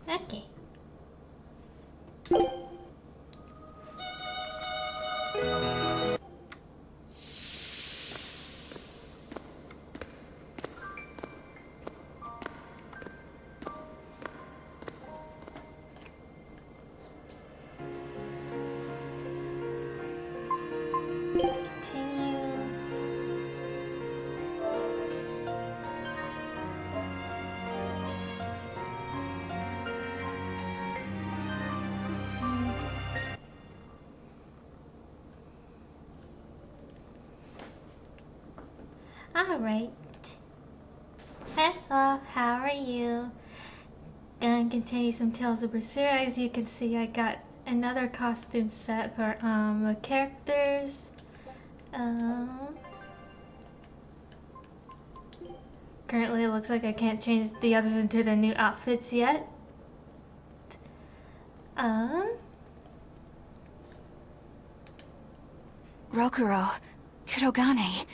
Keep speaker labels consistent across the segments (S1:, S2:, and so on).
S1: Okay. Continue. Alright. Hello, how are you? Gonna continue some Tales of Berseria. As you can see, I got another costume set for the characters. Currently it looks like I can't change the others into their new outfits yet.
S2: Rokuro, Kurogane,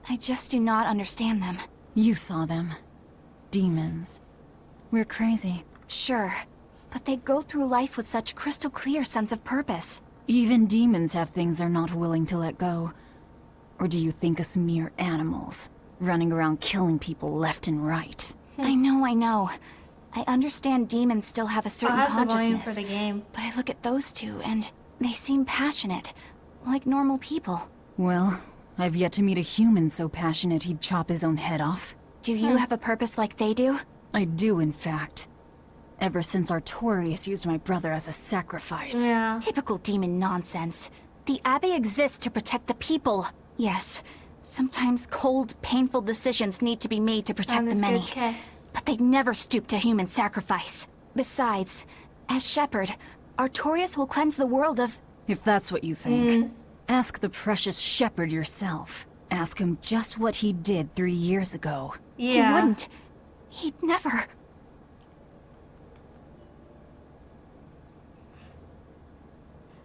S2: I just do not understand them.
S3: You saw them. Demons. We're crazy.
S2: Sure, but they go through life with such crystal clear sense of purpose.
S3: Even demons have things they're not willing to let go. Or do you think us mere animals, running around killing people left and right?
S2: I know. I understand demons still have a certain consciousness.
S1: For the game.
S2: But I look at those two and they seem passionate, like normal people.
S3: Well, I've yet to meet a human so passionate he'd chop his own head off.
S2: Do you have a purpose like they do?
S3: I do, in fact. Ever since Artorius used my brother as a sacrifice.
S1: Yeah.
S2: Typical demon nonsense. The Abbey exists to protect the people. Yes, sometimes cold, painful decisions need to be made to protect the many. But they'd never stoop to human sacrifice. Besides, as shepherd, Artorius will cleanse the world of...
S3: If that's what you think, ask the precious shepherd yourself. Ask him just what he did 3 years ago.
S1: Yeah.
S2: He wouldn't. He'd never...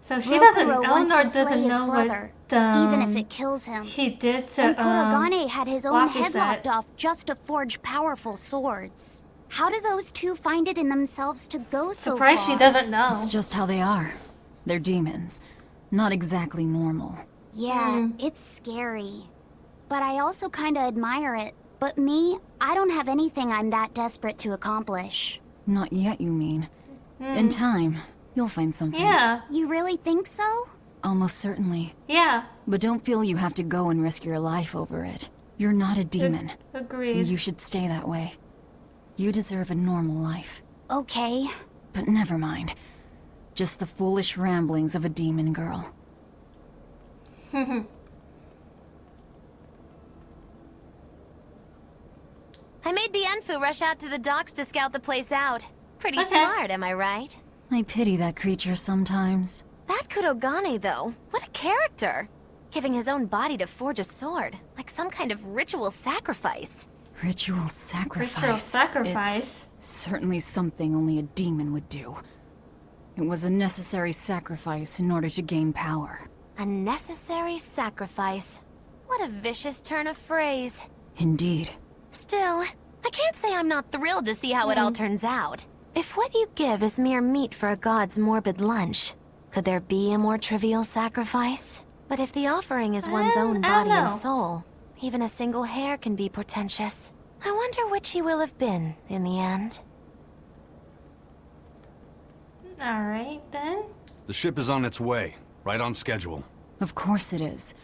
S1: So she doesn't,
S4: Rokuro wants
S1: Eleanor
S4: to slay
S1: doesn't
S4: his
S1: know
S4: brother,
S1: what
S4: even if it kills him.
S1: he did to
S4: And Kurogane had his own
S1: Waku
S4: head
S1: said.
S4: lopped off just to forge powerful swords. How do those two find it in themselves to go so
S1: Surprised
S4: far?
S1: she doesn't know.
S3: It's just how they are. They're demons. Not exactly normal.
S4: Yeah, it's scary. But I also kinda admire it. But me, I don't have anything I'm that desperate to accomplish.
S3: Not yet, you mean. In time, you'll find something.
S1: Yeah.
S4: You really think so?
S3: Almost certainly.
S1: Yeah.
S3: But don't feel you have to go and risk your life over it. You're not a demon.
S1: Agreed.
S3: And you should stay that way. You deserve a normal life.
S4: Okay.
S3: But never mind. Just the foolish ramblings of a demon girl.
S5: I made Bienfu rush out to the docks to scout the place out. Pretty smart, am I right?
S3: I pity that creature sometimes.
S5: That Kurogane, though, what a character! Giving his own body to forge a sword, like some kind of ritual sacrifice.
S3: Ritual sacrifice.
S1: Ritual sacrifice.
S3: It's certainly something only a demon would do. It was a necessary sacrifice in order to gain power.
S5: A necessary sacrifice. What a vicious turn of phrase.
S3: Indeed.
S5: Still, I can't say I'm not thrilled to see how it all turns out. If what you give is mere meat for a god's morbid lunch, could there be a more trivial sacrifice? But if the offering is one's own
S1: I don't
S5: body and
S1: know.
S5: soul, even a single hair can be portentous. I wonder which he will have been in the end.
S1: Alright then.
S6: The ship is on its way, right on schedule.
S3: Of course it is.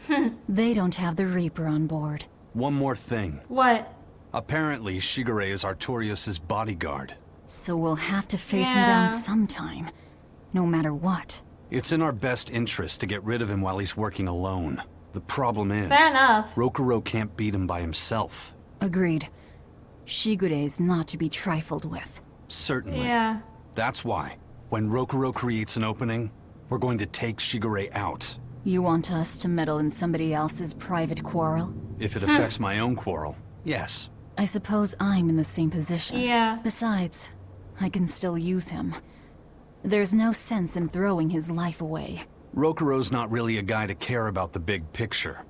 S3: They don't have the Reaper on board.
S6: One more thing.
S1: What?
S6: Apparently, Shigure is Artorius' bodyguard.
S3: So we'll have to face him down
S1: Yeah.
S3: sometime. No matter what.
S6: It's in our best interest to get rid of him while he's working alone. The problem is,
S1: Fair enough.
S6: Rokuro can't beat him by himself.
S3: Agreed. Shigure is not to be trifled with.
S6: Certainly.
S1: Yeah.
S6: That's why, when Rokuro creates an opening, we're going to take Shigure out.
S3: You want us to meddle in somebody else's private quarrel?
S6: If it affects my own quarrel, yes.
S3: I suppose I'm in the same position.
S1: Yeah.
S3: Besides, I can still use him. There's no sense in throwing his life away.
S6: Rokuro's not really a guy to care about the big picture.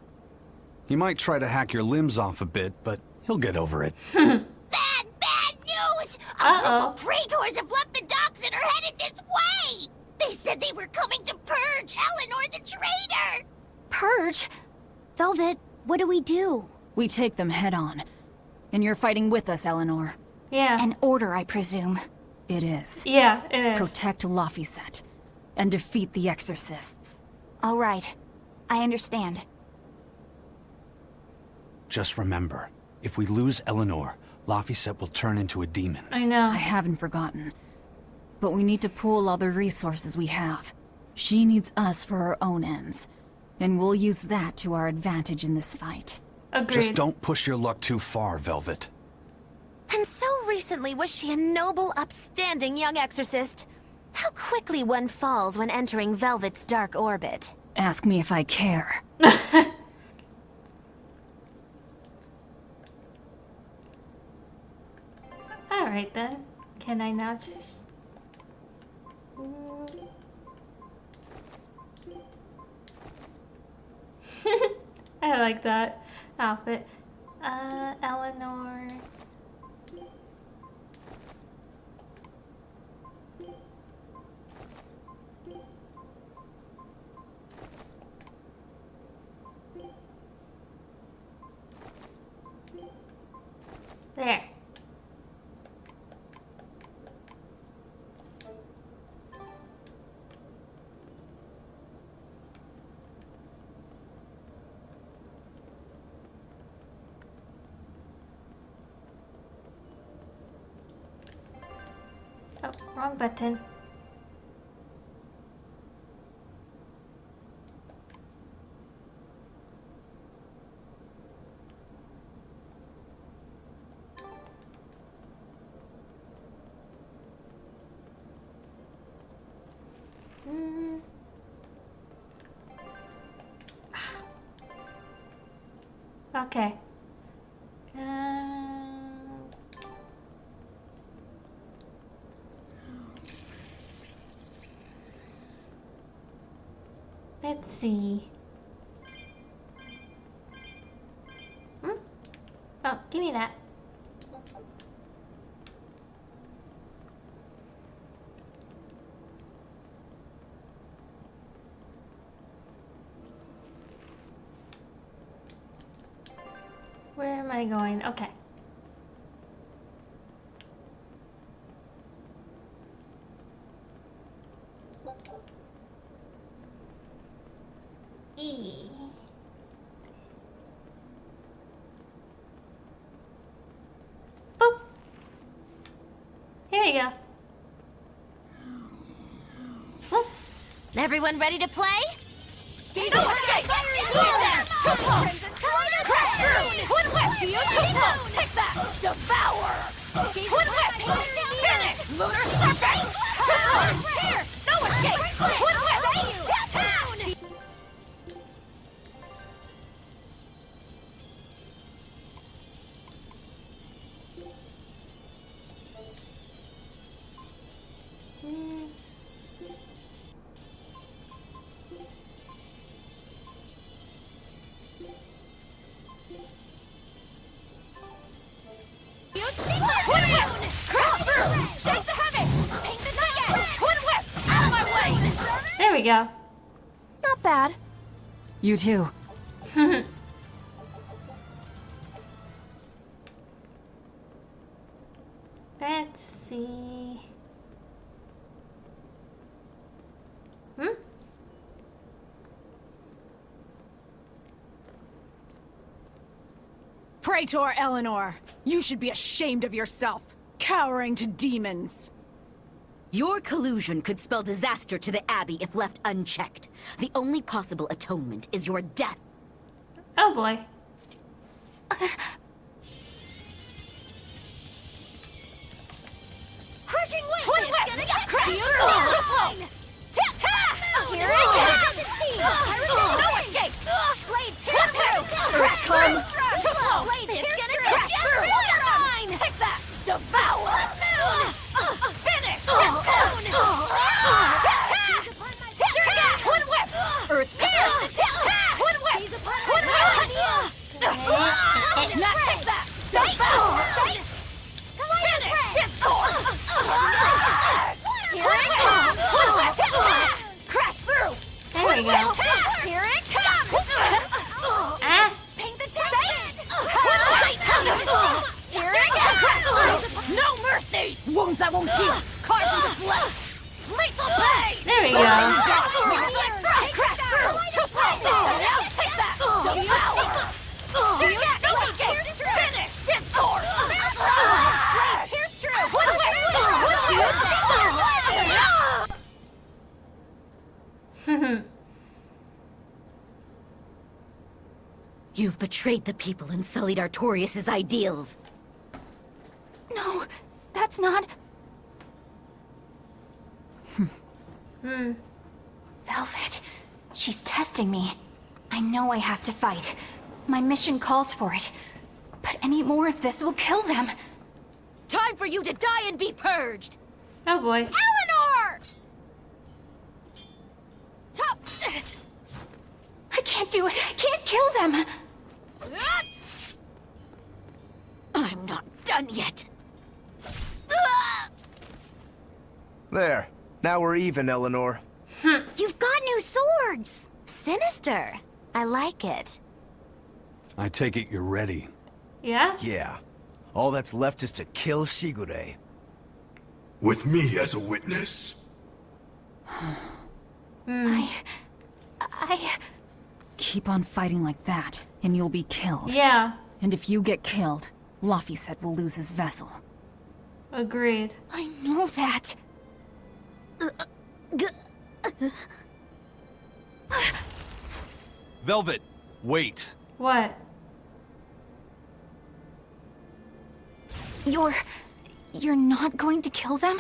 S6: He might try to hack your limbs off a bit, but he'll get over it.
S4: Bad news!
S1: Uh-oh.
S7: Praetors have left the docks and are headed this way! They said they were coming to purge Eleanor the traitor!
S2: Purge?
S4: Velvet, what do we do?
S3: We take them head on. And you're fighting with us, Eleanor.
S1: Yeah.
S2: An order, I presume.
S3: It is.
S1: Yeah, it is.
S3: Protect Laphicet. And defeat the Exorcists.
S2: All right. I understand.
S6: Just remember, if we lose Eleanor, Laphicet will turn into a demon.
S1: I know.
S3: I haven't forgotten. But we need to pool all the resources we have. She needs us for her own ends. And we'll use that to our advantage in this fight.
S1: Agreed.
S6: Just don't push your luck too far, Velvet.
S5: And so recently was she a noble, upstanding young exorcist. How quickly one falls when entering Velvet's dark orbit.
S3: Ask me if I care.
S1: Alright then. Can I now just... I like that outfit. Eleanor... There. Oh, wrong button. Okay. Let's see. Oh, give me that. Where am I going? Okay. E. Boop. Here we go. Boop.
S5: Everyone ready to play?
S7: Crash through! Twin whip! See you too! Take that! Devour! Twin whip! Finish! Lunar serpent! Pierce! No escape! Twin whip! Downtown! Twin whip! Crash through! Shake the heavens! Paint the nugget! Twin whip! Out of my way!
S1: There we go.
S2: Not bad.
S3: You too.
S1: Let's see.
S8: Praetor Eleanor, you should be ashamed of yourself, cowering to demons.
S9: Your collusion could spell disaster to the Abbey if left unchecked. The only possible atonement is your death.
S1: Oh boy.
S7: Crushing wind!
S5: Twin whip!
S7: Crash
S5: through!
S7: Ta-ta!
S5: Here it is!
S7: No escape! Blade, twin whip!
S5: Crash through!
S7: Too Blade, pierce through! Crash through! Mine! Take that! Devour! Finish! Ta-ta! Ta-ta! Twin whip! Earth pierce! Ta-ta! Twin whip! Twin whip! Now take that! Devour! Finish! Discord! Wounds that won't heal. Carve into flesh. Lethal pain.
S1: There we go.
S7: Crash through. Too slow. Take that. Devour. See you no escape. Finish. Discord. Here's true.
S9: You've betrayed the people and sullied Artorias' ideals.
S2: No, that's not... Velvet, she's testing me. I know I have to fight. My mission calls for it. But any more of this will kill them.
S9: Time for you to die and be purged!
S1: Oh boy.
S7: Eleanor!
S2: Top! I can't do it. I can't kill them.
S9: I'm not done yet.
S10: There. Now we're even, Eleanor.
S4: You've got new swords!
S5: Sinister. I like it.
S6: I take it you're ready.
S1: Yeah?
S10: Yeah. All that's left is to kill Shigure.
S11: With me as a witness?
S2: I...
S3: Keep on fighting like that, and you'll be killed.
S1: Yeah.
S3: And if you get killed, Laphicet will lose his vessel.
S1: Agreed.
S2: I know that.
S6: Velvet, wait.
S1: What?
S2: You're not going to kill them?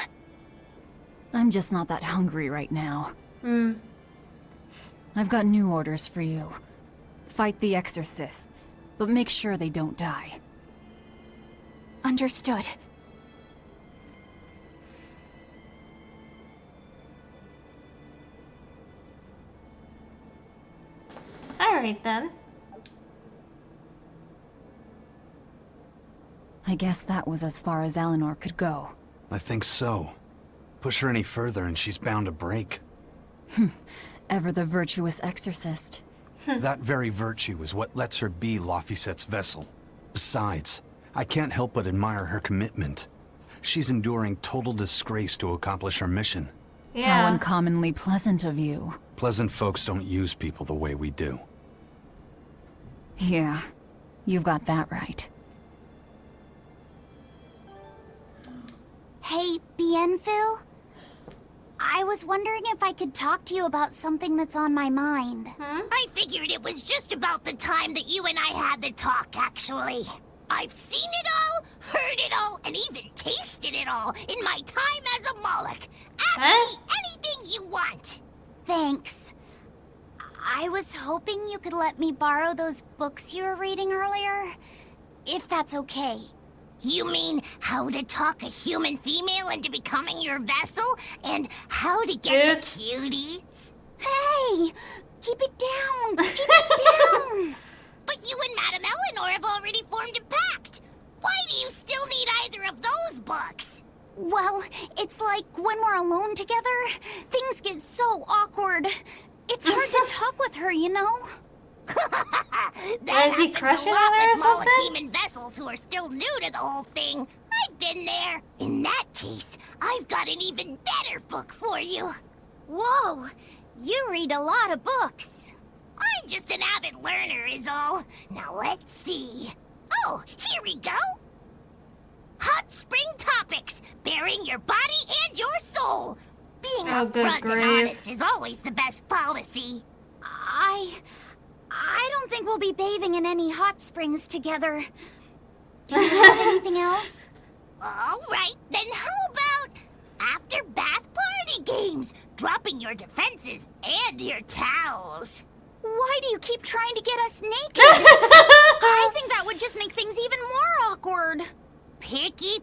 S3: I'm just not that hungry right now. I've got new orders for you. Fight the exorcists, but make sure they don't die.
S2: Understood.
S1: Alright then.
S3: I guess that was as far as Eleanor could go.
S6: I think so. Push her any further and she's bound to break.
S3: Ever the virtuous exorcist.
S6: That very virtue is what lets her be Laphicet's vessel. Besides, I can't help but admire her commitment. She's enduring total disgrace to accomplish her mission.
S3: How
S1: Yeah.
S3: uncommonly pleasant of you.
S6: Pleasant folks don't use people the way we do.
S3: Yeah, you've got that right.
S4: Hey, Bienfu? I was wondering if I could talk to you about something that's on my mind.
S7: I figured it was just about the time that you and I had the talk, actually. I've seen it all, heard it all, and even tasted it all in my time as a Moloch. Ask me anything you want.
S4: Thanks. I was hoping you could let me borrow those books you were reading earlier, if that's okay.
S7: You mean how to talk a human female into becoming your vessel, and how to get the cuties?
S4: Hey! Keep it down! Keep it down!
S7: But you and Madame Eleanor have already formed a pact. Why do you still need either of those books?
S4: Well, it's like when we're alone together, things get so awkward. It's hard to talk with her, you know?
S7: That
S1: Is he
S7: happens
S1: crushing
S7: a lot
S1: on her
S7: with
S1: or something?
S7: Malachiman vessels who are still new to the whole thing. I've been there. In that case, I've got an even better book for you.
S4: Whoa! You read a lot of books.
S7: I'm just an avid learner is all. Now let's see. Oh, here we go. Hot Spring Topics, bearing your body and your soul. Being
S1: Oh, good
S7: upfront and
S1: grief.
S7: honest is always the best policy.
S4: I don't think we'll be bathing in any hot springs together. Do you have anything else?
S7: All right, then how about after bath party games, dropping your defenses and your towels?
S4: Why do you keep trying to get us naked? I think that would just make things even more awkward.
S7: Picky.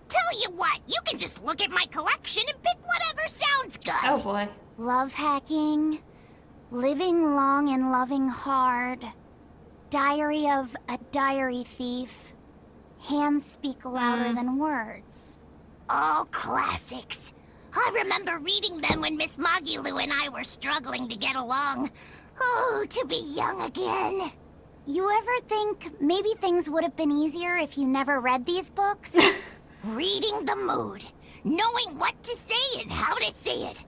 S7: Tell you what, you can just look at my collection and pick whatever sounds good.
S1: Oh boy.
S4: Love hacking, living long and loving hard, diary of a diary thief, hands speak louder than words.
S7: All classics. I remember reading them when Miss Magilu and I were struggling to get along. Oh, to be young again.
S4: You ever think maybe things would have been easier if you never read these books? Reading the mood. Knowing what to say and how to say it.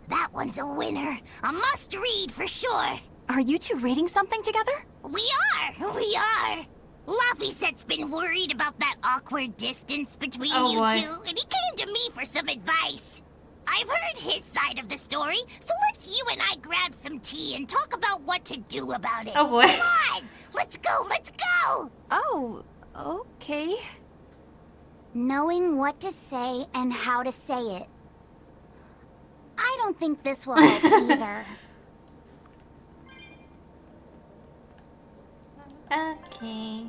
S4: That one's a winner. A must-read for sure.
S2: Are you two reading something together?
S4: We are. Laffysette's been worried about that awkward distance between you two, and he came to me for some advice. I've heard his side of the story, so let's you and I grab some tea and talk about what to do about it.
S1: Oh boy.
S4: Come on! Let's go!
S2: Oh, okay.
S4: Knowing what to say and how to say it. I don't think this will help either.
S1: Okay.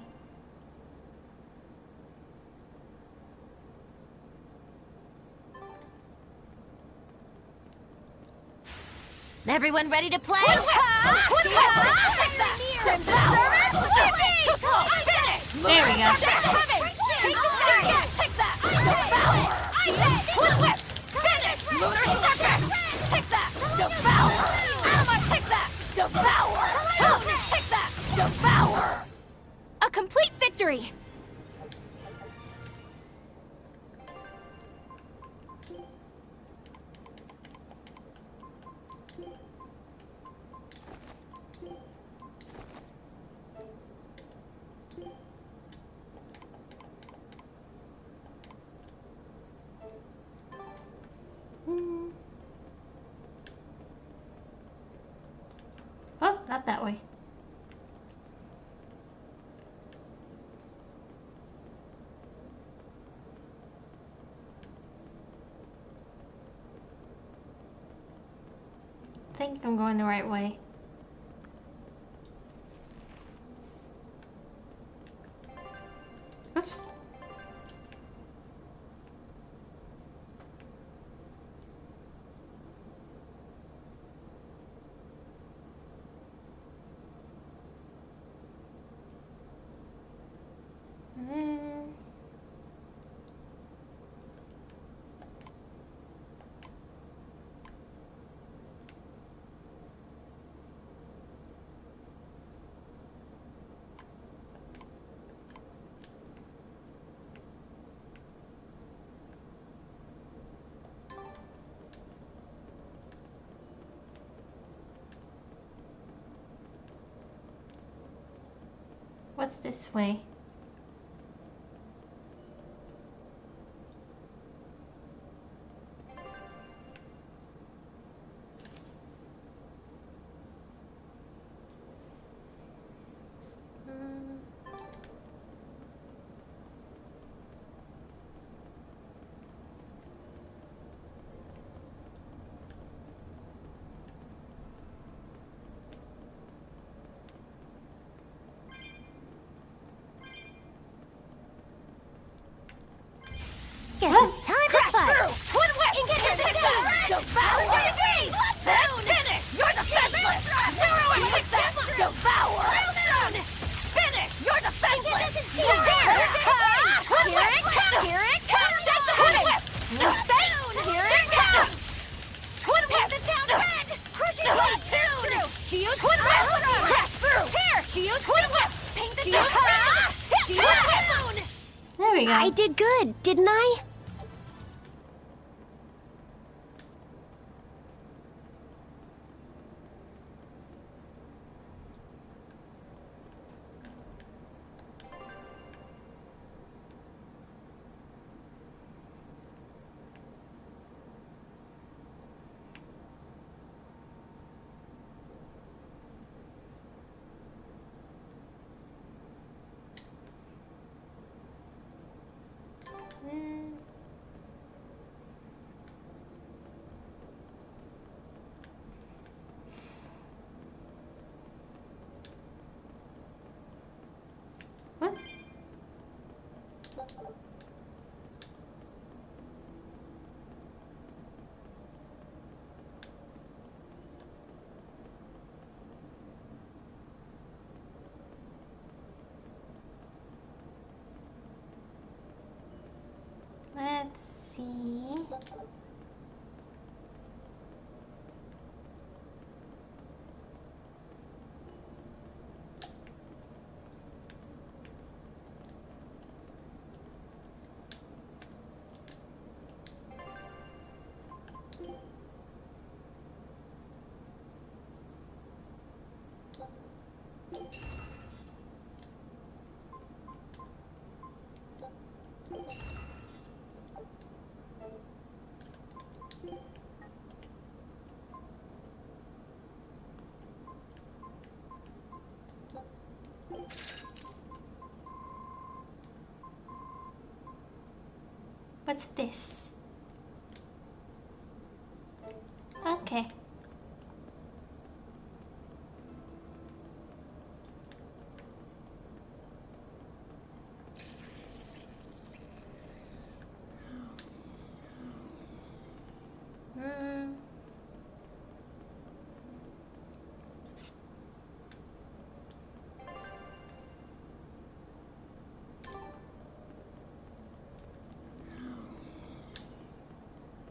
S5: Everyone ready to play?
S7: Take that!
S1: There we go.
S7: Take that! Devour! Twin whip! Finish! Lunar serpent! Take that! Devour! Alma, take that! Devour! Counter, take that! Devour!
S2: A complete victory!
S1: Oh, not that way. I think I'm going the right way. Oops. What's this way?
S5: Guess it's time to fight.
S7: Twin whip! Take that! Devour! Finish! You're defenseless! Zero and take that! Devour! Finish! You're defenseless! Here it comes! Shake the twin whip! Here it comes! Twin whip! The down red! Crushing blade! She used twin whip! Crash through! Here! She used twin whip! Paint the down red!
S1: There we go.
S5: I did good, didn't I?
S1: What? Let's see. What's this? Okay.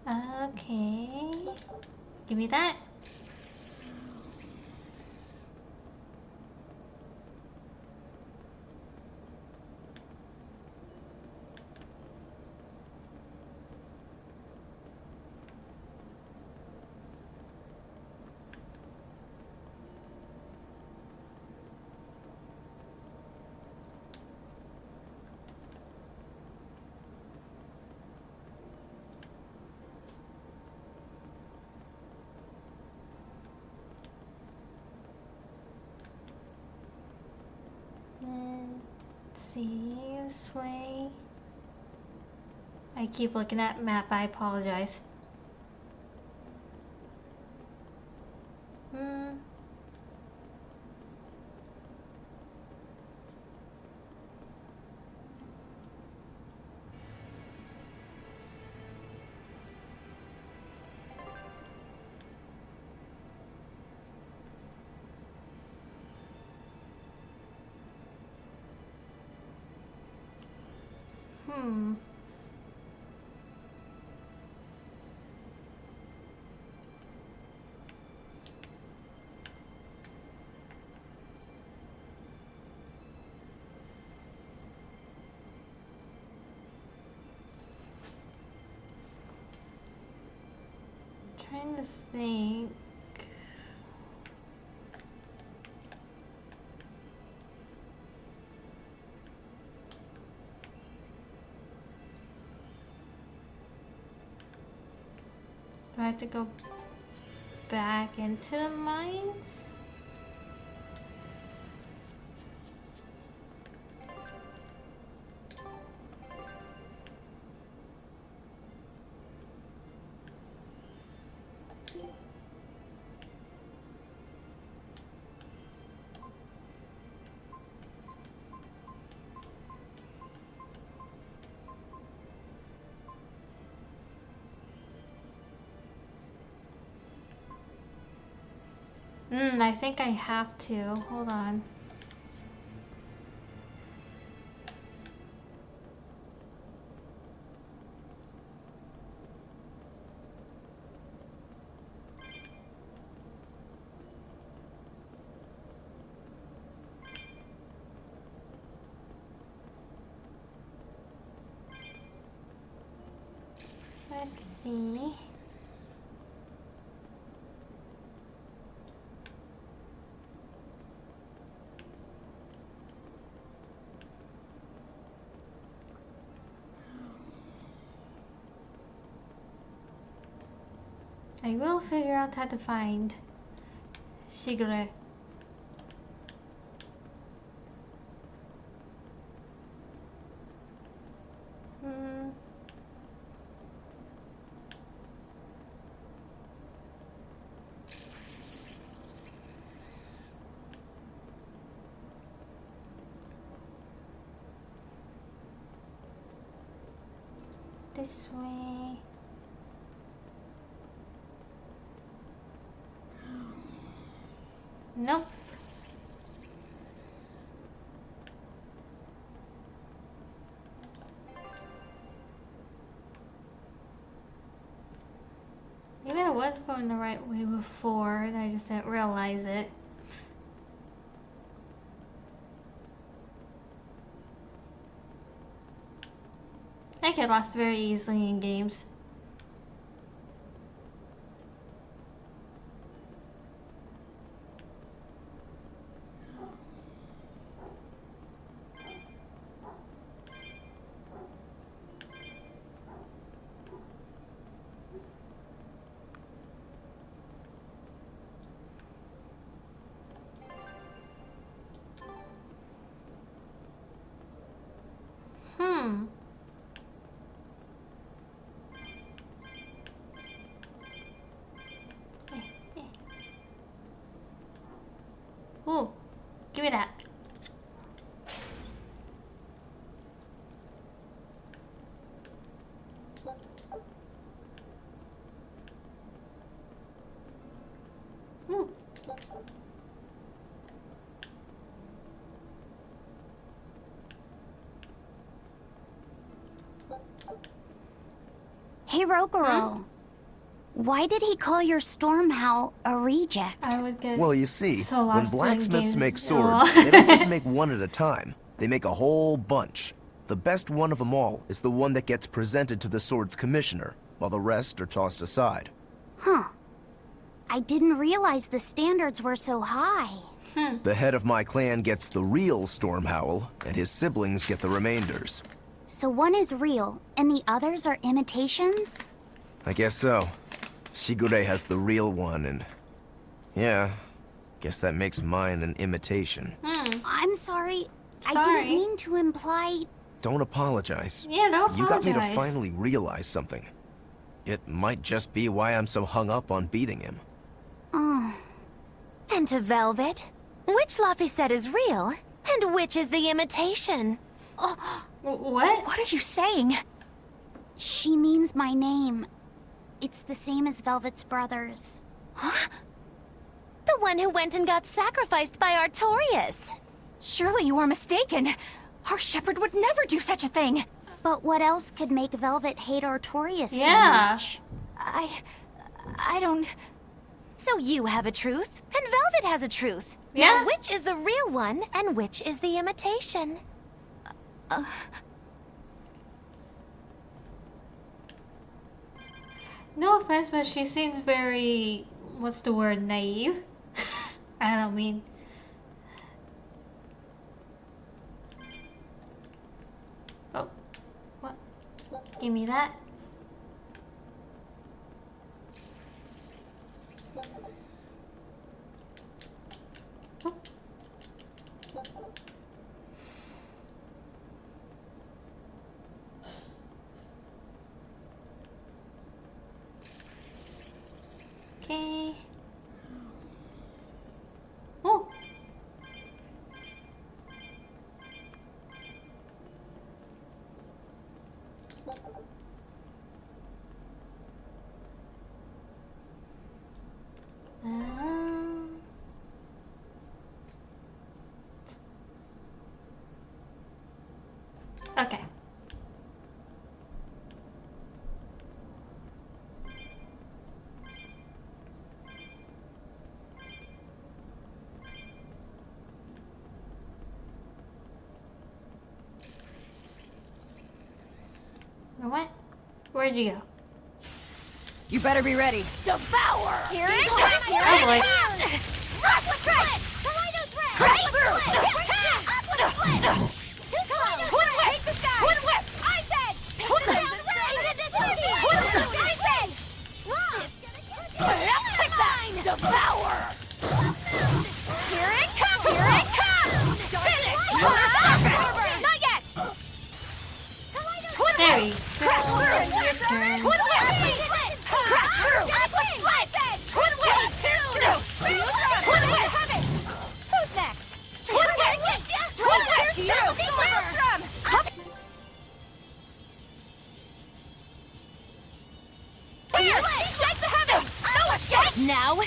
S1: Okay. Give me that. Let's see, this way. I keep looking at map, I apologize. Trying to think. Do I have to go back into the mines? I think I have to. Hold on. Let's see. I will figure out how to find Shigure. This way. Nope. Maybe I was going the right way before and I just didn't realize it. I get lost very easily in games. Give me that. Hmm.
S12: Hey, Rokuro. Why did he call your storm howl a reject?
S1: I would get
S10: well, you see,
S1: so
S10: when
S1: lost in
S10: blacksmiths
S1: games.
S10: make swords, they don't just make one at a time. They make a whole bunch. The best one of them all is the one that gets presented to the sword's commissioner, while the rest are tossed aside.
S12: Huh. I didn't realize the standards were so high.
S10: The head of my clan gets the real storm howl, and his siblings get the remainders.
S12: So one is real, and the others are imitations?
S10: I guess so. Shigure has the real one, and... yeah, guess that makes mine an imitation.
S12: I'm sorry. I
S1: Sorry.
S12: didn't mean to imply...
S10: Don't apologize.
S1: Yeah, don't apologize.
S10: You got me to finally realize something. It might just be why I'm so hung up on beating him.
S12: Oh.
S5: And to Velvet, which Laphicet is real, and which is the imitation?
S12: Oh,
S1: What?
S2: What are you saying?
S12: she means my name. It's the same as Velvet's brothers.
S5: Huh? The one who went and got sacrificed by Artorias.
S2: Surely you are mistaken. Our shepherd would never do such a thing.
S12: But what else could make Velvet hate Artorias
S1: Yeah.
S12: so much?
S2: I don't...
S5: So you have a truth, and Velvet has a truth.
S1: Yeah.
S5: Now which is the real one, and which is the imitation?
S1: No offense, but she seems very, what's the word, naive? I don't mean. Oh, what? Give me that. Oh. Okay. Oh. Okay. What? Where'd you go?
S3: You better be ready.
S7: Devour! Here it comes!
S1: Oh boy.
S7: Rock split! Tornado threat! Crash through! Upward split! Too slow! Twin whip! Take this guy! Twin whip! Ice edge! Twin whip! Twin whip! Ice edge! Check that! Devour! Here it comes! Here it comes! Finish! Not yet! Twin
S1: There
S7: whip!
S1: you
S7: Crash
S1: go.
S7: through!
S1: Your turn.
S7: Twin whip! Crash through! Upward split! Twin whip! Pierce through! Twin whip! Who's next? Twin whip! Twin whip! Pierce through! Maelstrom! Pierce! Shake the heavens! No escape! Now,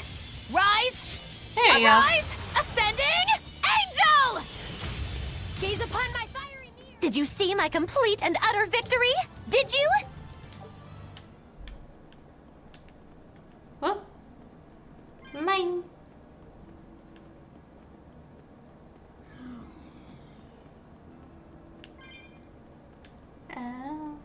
S7: rise!
S1: There you go.
S7: Arise! Ascending! Angel! Gaze upon my fiery mirror!
S5: Did you see my complete and utter victory? Did you?
S1: What? Mine. Oh.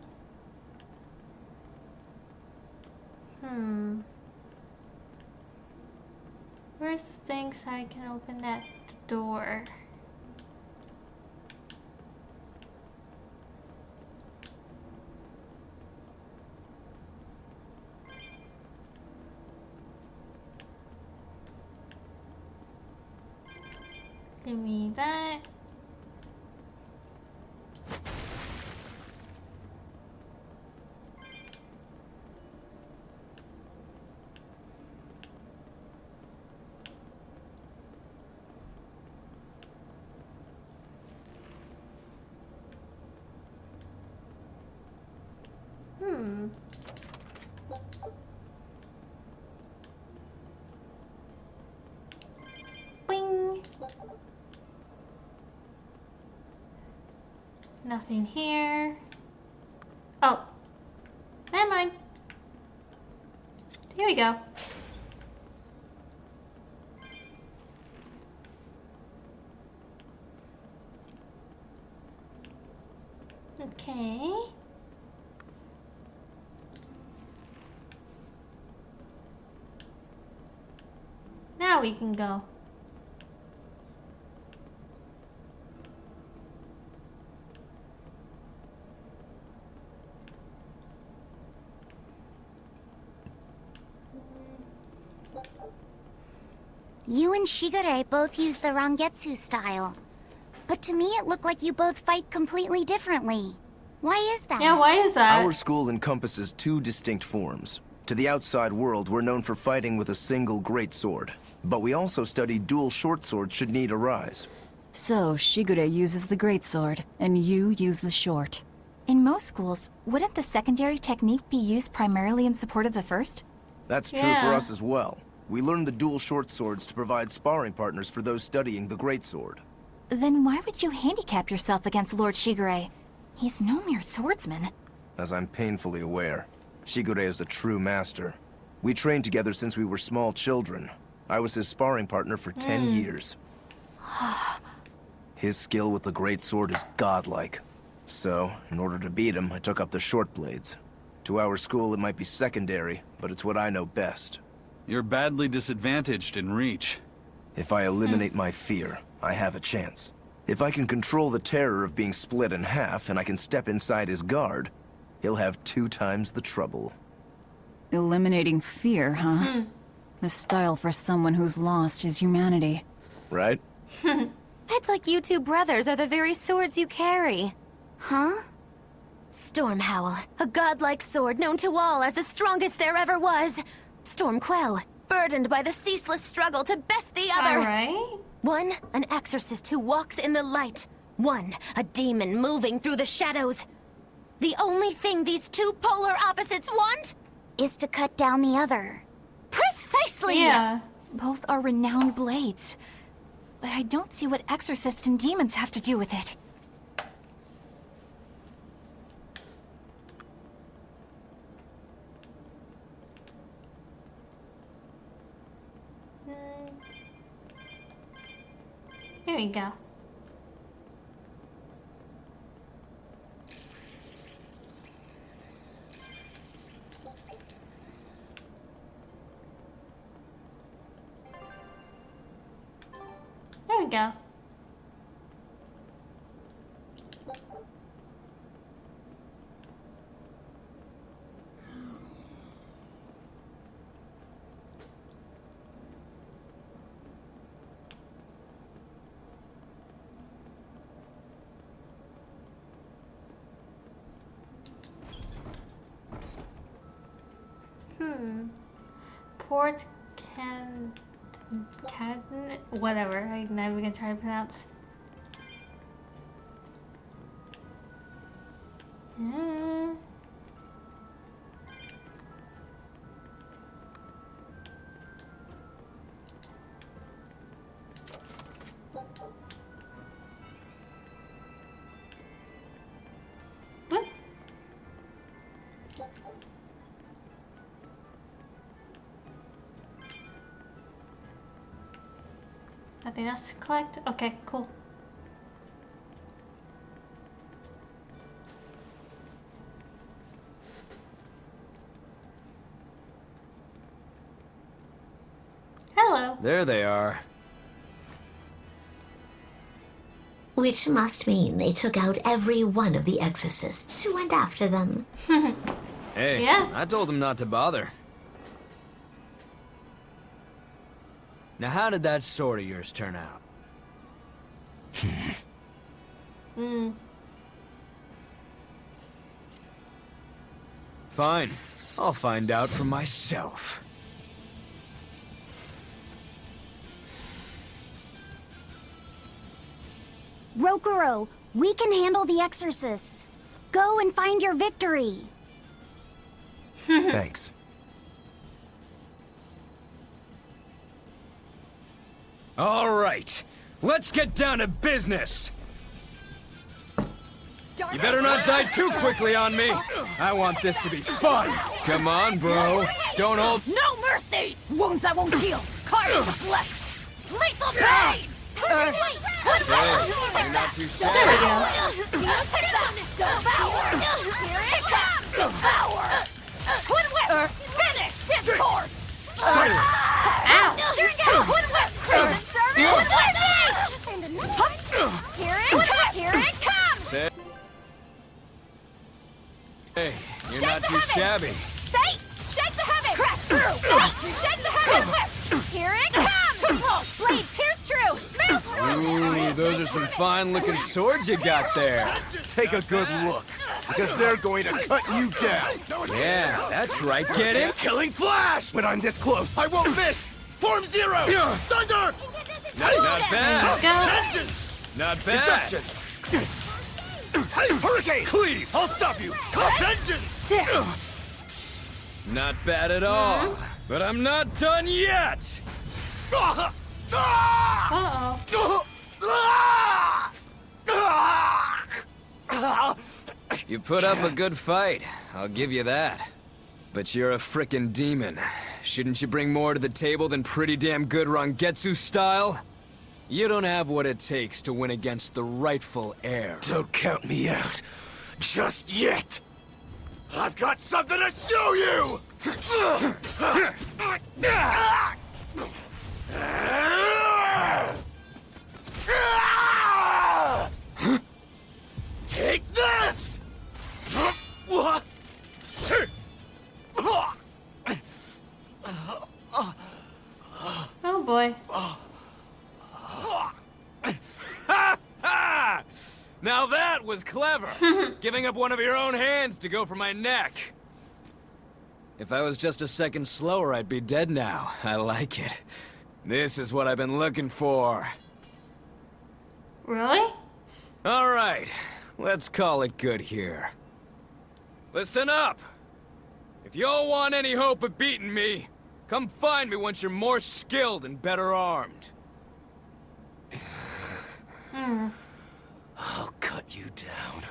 S1: Where's the things I can open that door? Give me that. Nothing here. Oh. Never mind. Here we go. Okay. Now we can go.
S12: You and Shigure both use the Rangetsu style. But to me it looked like you both fight completely differently. Why is that?
S1: Yeah, why is that?
S10: Our school encompasses two distinct forms. To the outside world, we're known for fighting with a single greatsword. But we also study dual short swords should need arise.
S3: So, Shigure uses the greatsword, and you use the short.
S2: In most schools, wouldn't the secondary technique be used primarily in support of the first?
S10: That's true for us as well. We learn the dual short swords to provide sparring partners for those studying the greatsword.
S2: Then why would you handicap yourself against Lord Shigure? He's no mere swordsman.
S10: As I'm painfully aware, Shigure is a true master. We trained together since we were small children. I was his sparring partner for 10 years. His skill with the greatsword is godlike. So, in order to beat him, I took up the short blades. To our school, it might be secondary, but it's what I know best.
S6: You're badly disadvantaged in reach.
S10: If I eliminate my fear, I have a chance. If I can control the terror of being split in half and I can step inside his guard, he'll have 2 times the trouble.
S3: Eliminating fear, huh? A style for someone who's lost his humanity.
S10: Right?
S5: It's like you two brothers are the very swords you carry.
S12: Huh?
S5: Stormhowl, a godlike sword known to all as the strongest there ever was. Stormquell, burdened by the ceaseless struggle to best the other.
S1: Alright.
S5: One, an exorcist who walks in the light. One, a demon moving through the shadows. The only thing these two polar opposites want
S12: is to cut down the other.
S5: Precisely!
S1: Yeah.
S2: Both are renowned blades. But I don't see what exorcists and demons have to do with it.
S1: Here we go. There we go. Port Cadden, whatever. I'm not even gonna try to pronounce. What? Nothing else to collect? Okay, cool. Hello.
S13: There they are.
S4: Which must mean they took out every one of the exorcists who went after them.
S13: Hey,
S1: Yeah.
S13: I told them not to bother. Now how did that sword of yours turn out? Fine. I'll find out for myself.
S12: Rokuro, we can handle the exorcists. Go and find your victory.
S10: Thanks.
S13: All right. Let's get down to business. You better not die too quickly on me. I want this to be fun. Come on, bro. Don't hold.
S7: No mercy! Wounds that won't heal. Carve the flesh. Lethal pain!
S13: Hey, you're not too shabby.
S1: There we go.
S7: You take that! Devour! Here it comes! Devour! Twin whip! Finish! Discord!
S1: Ow!
S7: Here it goes! Twin whip! Crimson service! Twin whip! Here it comes! Here it comes!
S13: Hey, you're not too shabby.
S7: Say! Shake the heavens! Crash through! Say! Shake the heavens! Here it comes! Too slow! Blade pierce true! Move through!
S13: Ooh, those are some fine-looking swords you got there.
S10: Take a good look, because they're going to cut you down.
S13: Yeah, that's right. Get it?
S10: Killing flash! When I'm this close, I won't miss! Form zero! Thunder!
S13: Not bad.
S1: Go.
S13: Not bad.
S10: Deception! Hurricane! Cleave! I'll stop you! Vengeance!
S13: Not bad at all. But I'm not done yet.
S1: Uh-oh.
S13: You put up a good fight. I'll give you that. But you're a frickin' demon. Shouldn't you bring more to the table than pretty damn good Rangetsu style? You don't have what it takes to win against the rightful heir.
S10: Don't count me out. Just yet! I've got something to show you! Take this!
S1: Oh boy.
S13: Now that was clever! Giving up one of your own hands to go for my neck. If I was just a second slower, I'd be dead now. I like it. This is what I've been looking for.
S1: Really?
S13: Alright, let's call it good here. Listen up! If y'all want any hope of beating me, come find me once you're more skilled and better armed.
S10: I'll cut you down.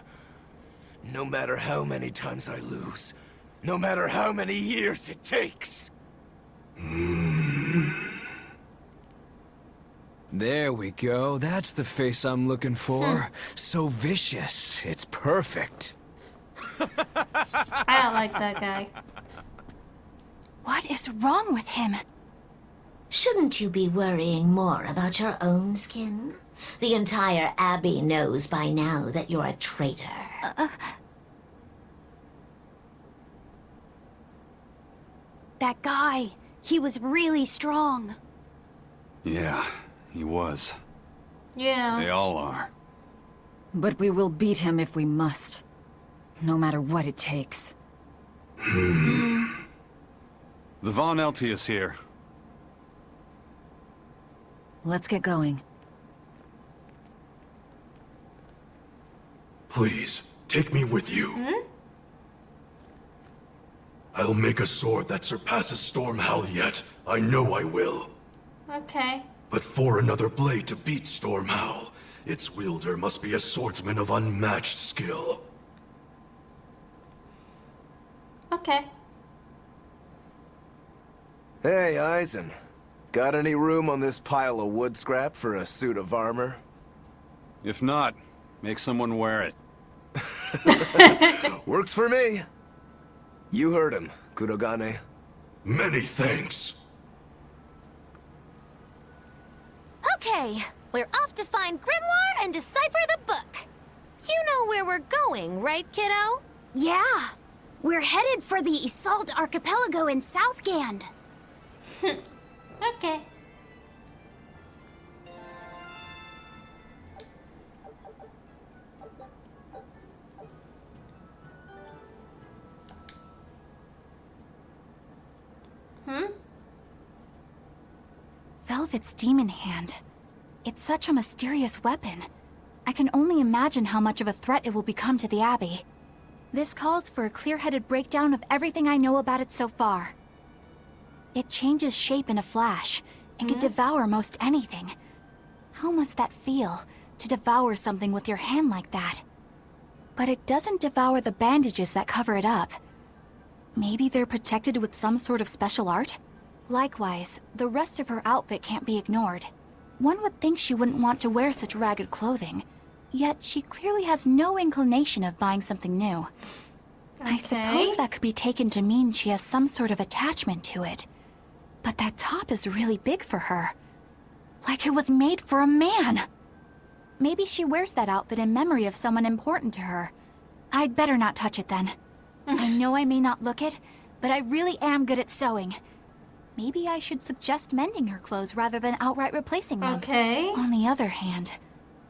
S10: No matter how many times I lose. No matter how many years it takes.
S13: There we go. That's the face I'm looking for. So vicious. It's perfect.
S1: I don't like that guy.
S2: What is wrong with him?
S14: Shouldn't you be worrying more about your own skin? The entire Abbey knows by now that you're a traitor.
S2: That guy, he was really strong.
S6: Yeah, he was.
S1: Yeah.
S6: They all are.
S3: But we will beat him if we must. No matter what it takes.
S6: The Von Eltius here.
S3: Let's get going.
S11: Please, take me with you. I'll make a sword that surpasses Stormhowl yet. I know I will.
S1: Okay.
S11: But for another blade to beat Stormhowl, its wielder must be a swordsman of unmatched skill.
S1: Okay.
S10: Hey, Eisen. Got any room on this pile of wood scrap for a suit of armor?
S6: If not, make someone wear it.
S10: Works for me. You heard him, Kurogane.
S11: Many thanks.
S5: Okay, we're off to find Grimoire and decipher the book. You know where we're going, right, kiddo?
S2: Yeah. We're headed for the Isolde Archipelago in Southgand.
S1: Okay.
S2: Velvet's demon hand. It's such a mysterious weapon. I can only imagine how much of a threat it will become to the Abbey. This calls for a clear-headed breakdown of everything I know about it so far. It changes shape in a flash, and can devour most anything. How must that feel, to devour something with your hand like that? but it doesn't devour the bandages that cover it up. Maybe they're protected with some sort of special art? Likewise, the rest of her outfit can't be ignored. One would think she wouldn't want to wear such ragged clothing, yet she clearly has no inclination of buying something new. I suppose that could be taken to mean she has some sort of attachment to it. But that top is really big for her. Like it was made for a man. Maybe she wears that outfit in memory of someone important to her. I'd better not touch it then. I know I may not look it, but I really am good at sewing. Maybe I should suggest mending her clothes rather than outright replacing them.
S1: Okay.
S2: On the other hand,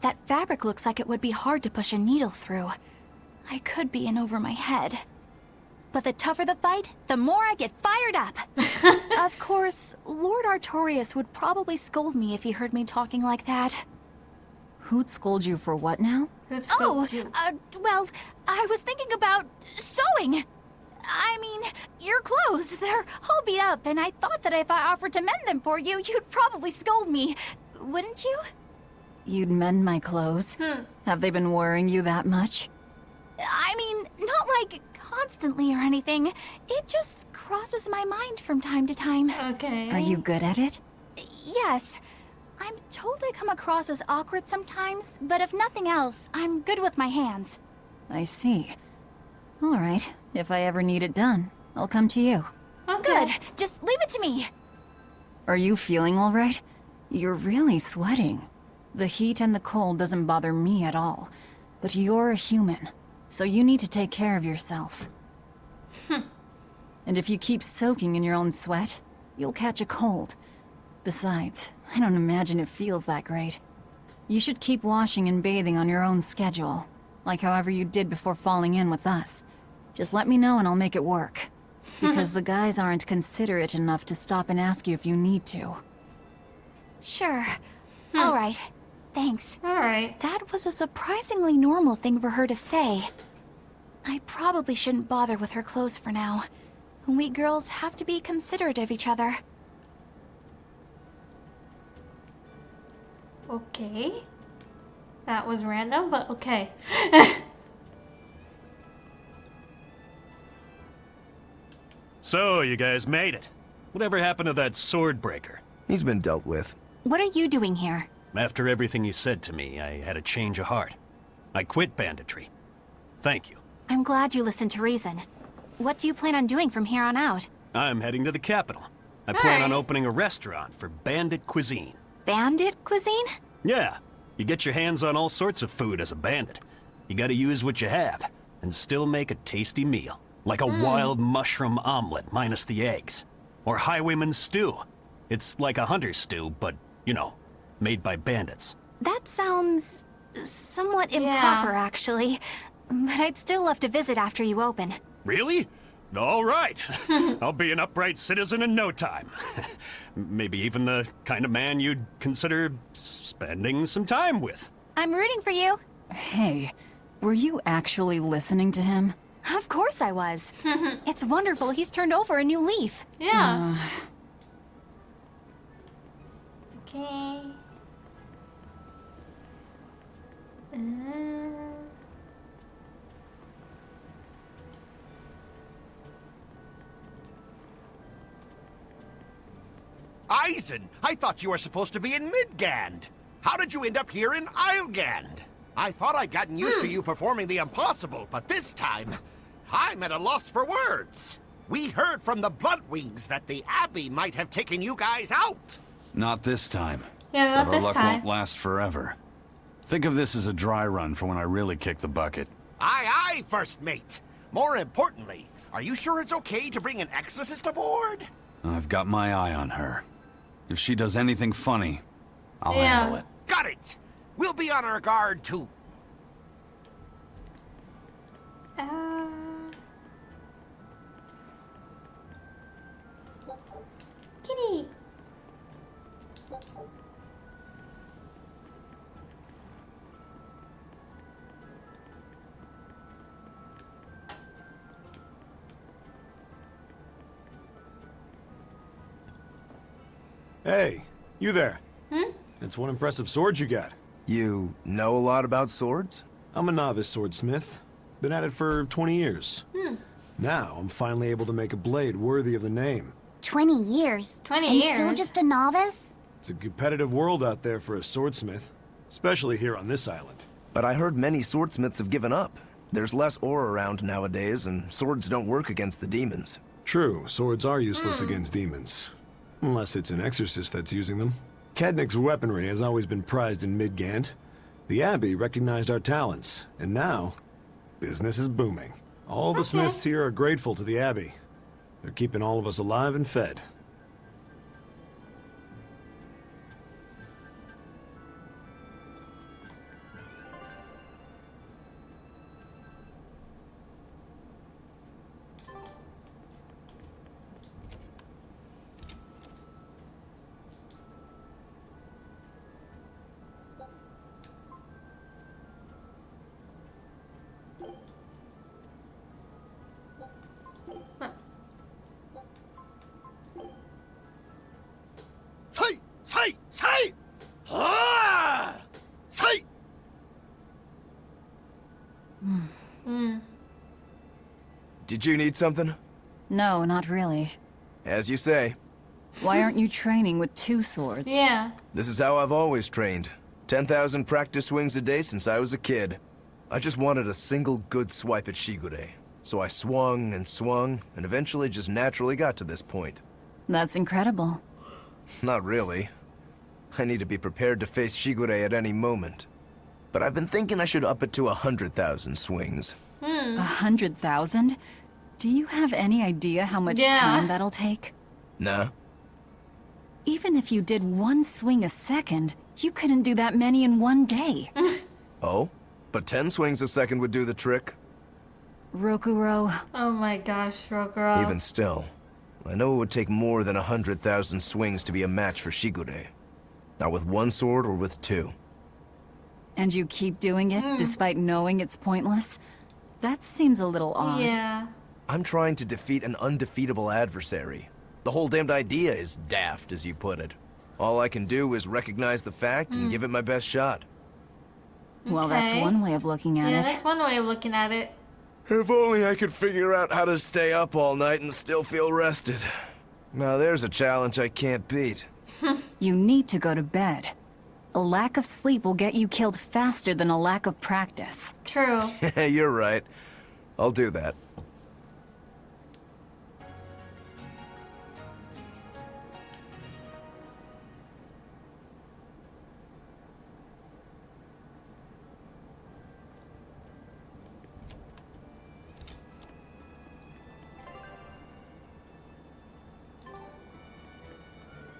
S2: that fabric looks like it would be hard to push a needle through. I could be in over my head. But the tougher the fight, the more I get fired up. Of course, Lord Artorias would probably scold me if he heard me talking like that.
S3: Who'd scold you for what now?
S2: Well, I was thinking about sewing. I mean, your clothes, they're all beat up, and I thought that if I offered to mend them for you, you'd probably scold me. Wouldn't you?
S3: You'd mend my clothes? Have they been worrying you that much?
S2: I mean, not like constantly or anything. It just crosses my mind from time to time.
S1: Okay.
S3: Are you good at it?
S2: Yes. I'm told I come across as awkward sometimes, but if nothing else, I'm good with my hands.
S3: I see. All right. If I ever need it done, I'll come to you.
S2: Good. Just leave it to me.
S3: Are you feeling all right? You're really sweating. The heat and the cold doesn't bother me at all. But you're a human, so you need to take care of yourself. And if you keep soaking in your own sweat, you'll catch a cold. Besides, I don't imagine it feels that great. You should keep washing and bathing on your own schedule, like however you did before falling in with us. Just let me know and I'll make it work. Because the guys aren't considerate enough to stop and ask you if you need to.
S2: Sure. All right. Thanks.
S1: All right.
S2: That was a surprisingly normal thing for her to say. I probably shouldn't bother with her clothes for now. We girls have to be considerate of each other.
S1: Okay. That was random, but okay.
S15: So, you guys made it. Whatever happened to that sword breaker?
S10: He's been dealt with.
S2: What are you doing here?
S15: After everything you said to me, I had a change of heart. I quit banditry. Thank you.
S2: I'm glad you listened to reason. What do you plan on doing from here on out?
S15: I'm heading to the capital. I plan on opening a restaurant for bandit cuisine.
S2: Bandit cuisine?
S15: Yeah. You get your hands on all sorts of food as a bandit. You gotta use what you have, and still make a tasty meal. Like a wild mushroom omelet minus the eggs. Or highwayman stew. It's like a hunter's stew, but, you know, made by bandits.
S2: That sounds somewhat improper, actually. But I'd still love to visit after you open.
S15: Really? All right. I'll be an upright citizen in no time. Maybe even the kind of man you'd consider spending some time with.
S2: I'm rooting for you.
S3: Hey, were you actually listening to him?
S2: Of course I was. It's wonderful he's turned over a new leaf.
S1: Yeah. Okay.
S16: Eisen, I thought you were supposed to be in Midgand. How did you end up here in Islegand? I thought I'd gotten used to you performing the impossible, but this time, I'm at a loss for words. We heard from the Bloodwings that the Abbey might have taken you guys out.
S6: Not this time.
S1: Yeah, not
S6: but our
S1: this
S6: luck
S1: time.
S6: won't last forever. Think of this as a dry run for when I really kick the bucket.
S16: Aye, aye, First Mate. More importantly, are you sure it's okay to bring an exorcist aboard?
S6: I've got my eye on her. If she does anything funny, I'll handle it.
S16: Got it! We'll be on our guard, too.
S1: Kitty.
S11: Hey, you there.
S1: Hmm?
S11: That's one impressive sword you got.
S10: You know a lot about swords?
S11: I'm a novice swordsmith.
S17: Been at it for 20 years. Now, I'm finally able to make a blade worthy of the name.
S12: 20 years?
S1: 20
S12: and
S1: years?
S12: Still just a novice?
S17: It's a competitive world out there for a swordsmith, especially here on this island.
S10: But I heard many swordsmiths have given up. There's less ore around nowadays, and swords don't work against the demons.
S17: True, swords are useless against demons. Unless it's an exorcist that's using them. Kednik's weaponry has always been prized in Midgand. The Abbey recognized our talents, and now, business is booming. All the smiths here are grateful to the Abbey. They're keeping all of us alive and fed.
S16: Say! Ah! Say!
S10: Did you need something?
S3: No, not really.
S10: As you say.
S3: Why aren't you training with 2 swords?
S1: Yeah.
S10: This is how I've always trained. 10,000 practice swings a day since I was a kid. I just wanted a single good swipe at Shigure. So I swung, and eventually just naturally got to this point.
S3: That's incredible.
S10: Not really. I need to be prepared to face Shigure at any moment. But I've been thinking I should up it to 100,000 swings.
S3: 100,000? Do you have any idea how much time that'll take?
S10: Nah.
S3: Even if you did 1 swing a second, you couldn't do that many in 1 day.
S10: Oh? But 10 swings a second would do the trick.
S3: Rokuro.
S1: Oh my gosh, Rokuro.
S10: Even still, I know it would take more than 100,000 swings to be a match for Shigure. Not with 1 sword or with 2.
S3: And you keep doing it despite knowing it's pointless? That seems a little odd.
S1: Yeah.
S10: I'm trying to defeat an undefeatable adversary. The whole damned idea is daft, as you put it. All I can do is recognize the fact and give it my best shot.
S3: Well, that's one way of looking at it.
S1: Yeah, that's one way of looking at it.
S10: If only I could figure out how to stay up all night and still feel rested. Now there's a challenge I can't beat.
S3: You need to go to bed. A lack of sleep will get you killed faster than a lack of practice.
S1: True.
S10: You're right. I'll do that.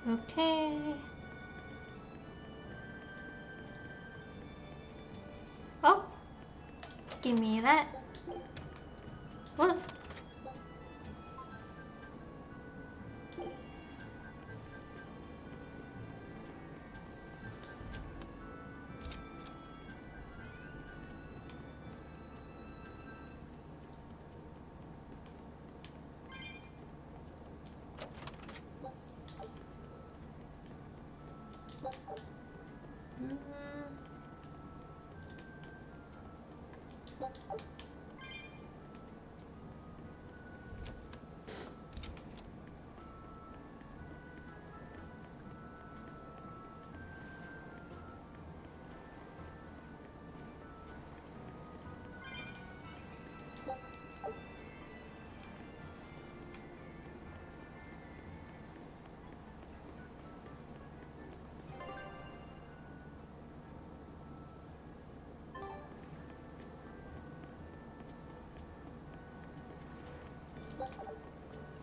S1: Okay. Oh. Give me that. What?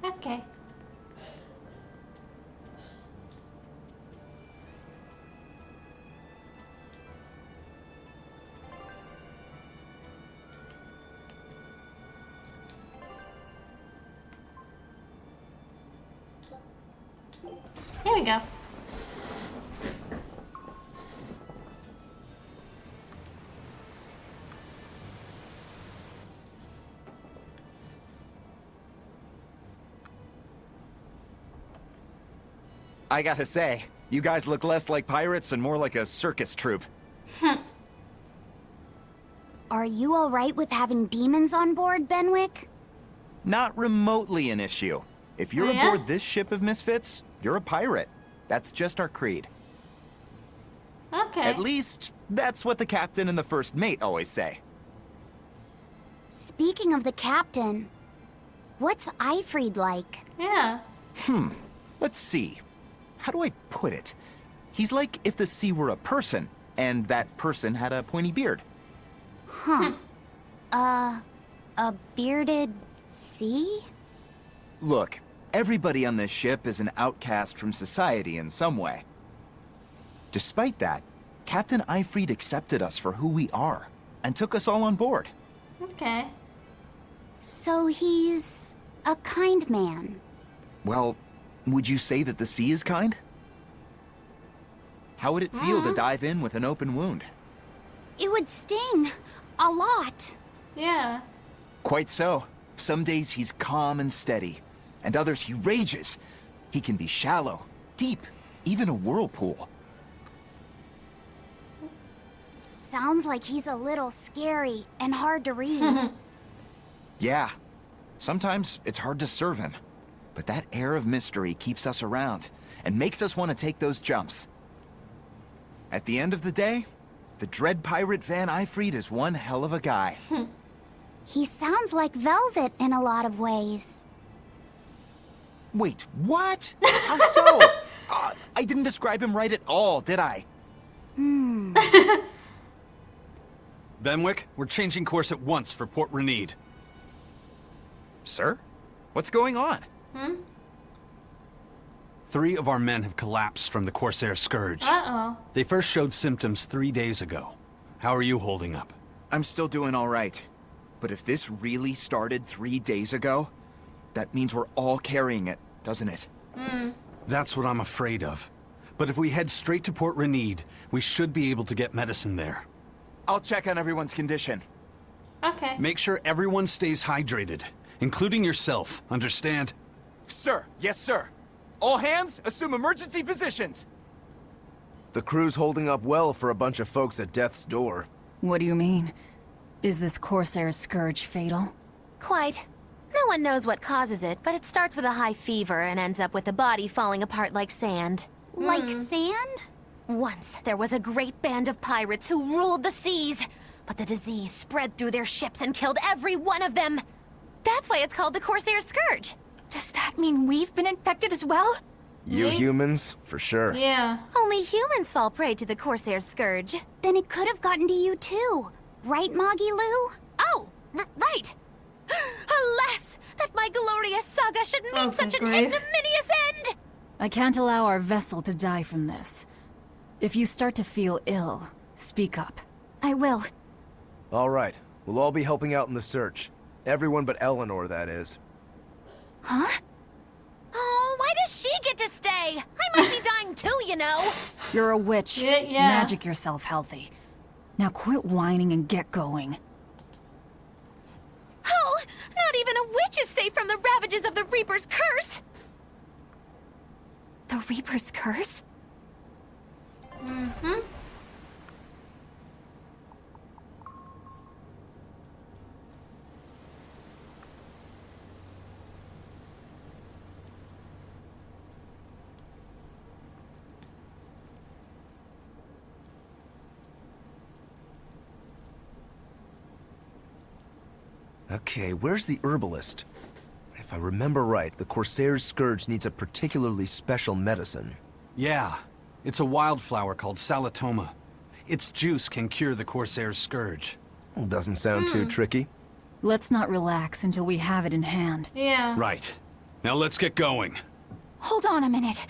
S1: Okay. Here we go.
S18: I gotta say, you guys look less like pirates and more like a circus troupe.
S12: Are you alright with having demons on board, Benwick?
S18: Not remotely an issue. If you're aboard this ship of misfits, you're a pirate. That's just our creed.
S1: Okay.
S18: At least, that's what the captain and the first mate always say.
S12: Speaking of the captain, what's Eifried like?
S1: Yeah.
S18: Let's see. How do I put it? He's like if the sea were a person, and that person had a pointy beard.
S12: Huh. A bearded sea?
S18: Look, everybody on this ship is an outcast from society in some way. Despite that, Captain Eifried accepted us for who we are, and took us all on board.
S1: Okay.
S12: So he's a kind man.
S18: Well, would you say that the sea is kind? How would it feel to dive in with an open wound?
S12: It would sting. A lot.
S1: Yeah.
S18: Quite so. Some days he's calm and steady, and others he rages. He can be shallow, deep, even a whirlpool.
S12: Sounds like he's a little scary and hard to read.
S18: Yeah. Sometimes it's hard to serve him, but that air of mystery keeps us around and makes us want to take those jumps. At the end of the day, the dread pirate Van Eifried is one hell of a guy.
S12: He sounds like Velvet in a lot of ways.
S18: Wait, what? How so? I didn't describe him right at all, did I?
S6: Benwick, we're changing course at once for Port Renede.
S18: Sir? What's going on?
S6: 3 of our men have collapsed from the Corsair Scourge.
S1: Uh-oh.
S6: They first showed symptoms 3 days ago. How are you holding up?
S18: I'm still doing all right. But if this really started 3 days ago, that means we're all carrying it, doesn't it?
S6: That's what I'm afraid of. But if we head straight to Port Renede, we should be able to get medicine there.
S18: I'll check on everyone's condition.
S1: Okay.
S6: Make sure everyone stays hydrated, including yourself, understand?
S18: Sir, yes sir. All hands, assume emergency positions.
S10: The crew's holding up well for a bunch of folks at death's door.
S3: What do you mean? Is this Corsair Scourge fatal?
S5: Quite. No one knows what causes it, but it starts with a high fever and ends up with the body falling apart like sand.
S12: Like sand?
S5: Once, there was a great band of pirates who ruled the seas, but the disease spread through their ships and killed every one of them. That's why it's called the Corsair Scourge.
S2: Does that mean we've been infected as well?
S10: You humans, for sure.
S1: Yeah.
S5: Only humans fall prey to the Corsair Scourge.
S12: Then it could have gotten to you too. Right, Moggy Lou?
S5: Oh, right. Alas, that my glorious saga should meet such an ignominious end!
S3: I can't allow our vessel to die from this. If you start to feel ill, speak up.
S2: I will.
S10: All right, we'll all be helping out in the search. Everyone but Eleanor, that is.
S2: Huh?
S5: Oh, why does she get to stay? I might be dying too, you know.
S3: You're a witch.
S1: Yeah.
S3: Magic yourself healthy. Now quit whining and get going.
S5: Oh, not even a witch is safe from the ravages of the Reaper's curse!
S2: The Reaper's curse?
S10: Okay, where's the herbalist? If I remember right, the Corsair's Scourge needs a particularly special medicine.
S6: Yeah, it's a wildflower called Salatoma. Its juice can cure the Corsair's Scourge.
S10: Well, doesn't sound too tricky.
S3: Let's not relax until we have it in hand.
S1: Yeah.
S6: Right. Now let's get going.
S2: Hold on a minute.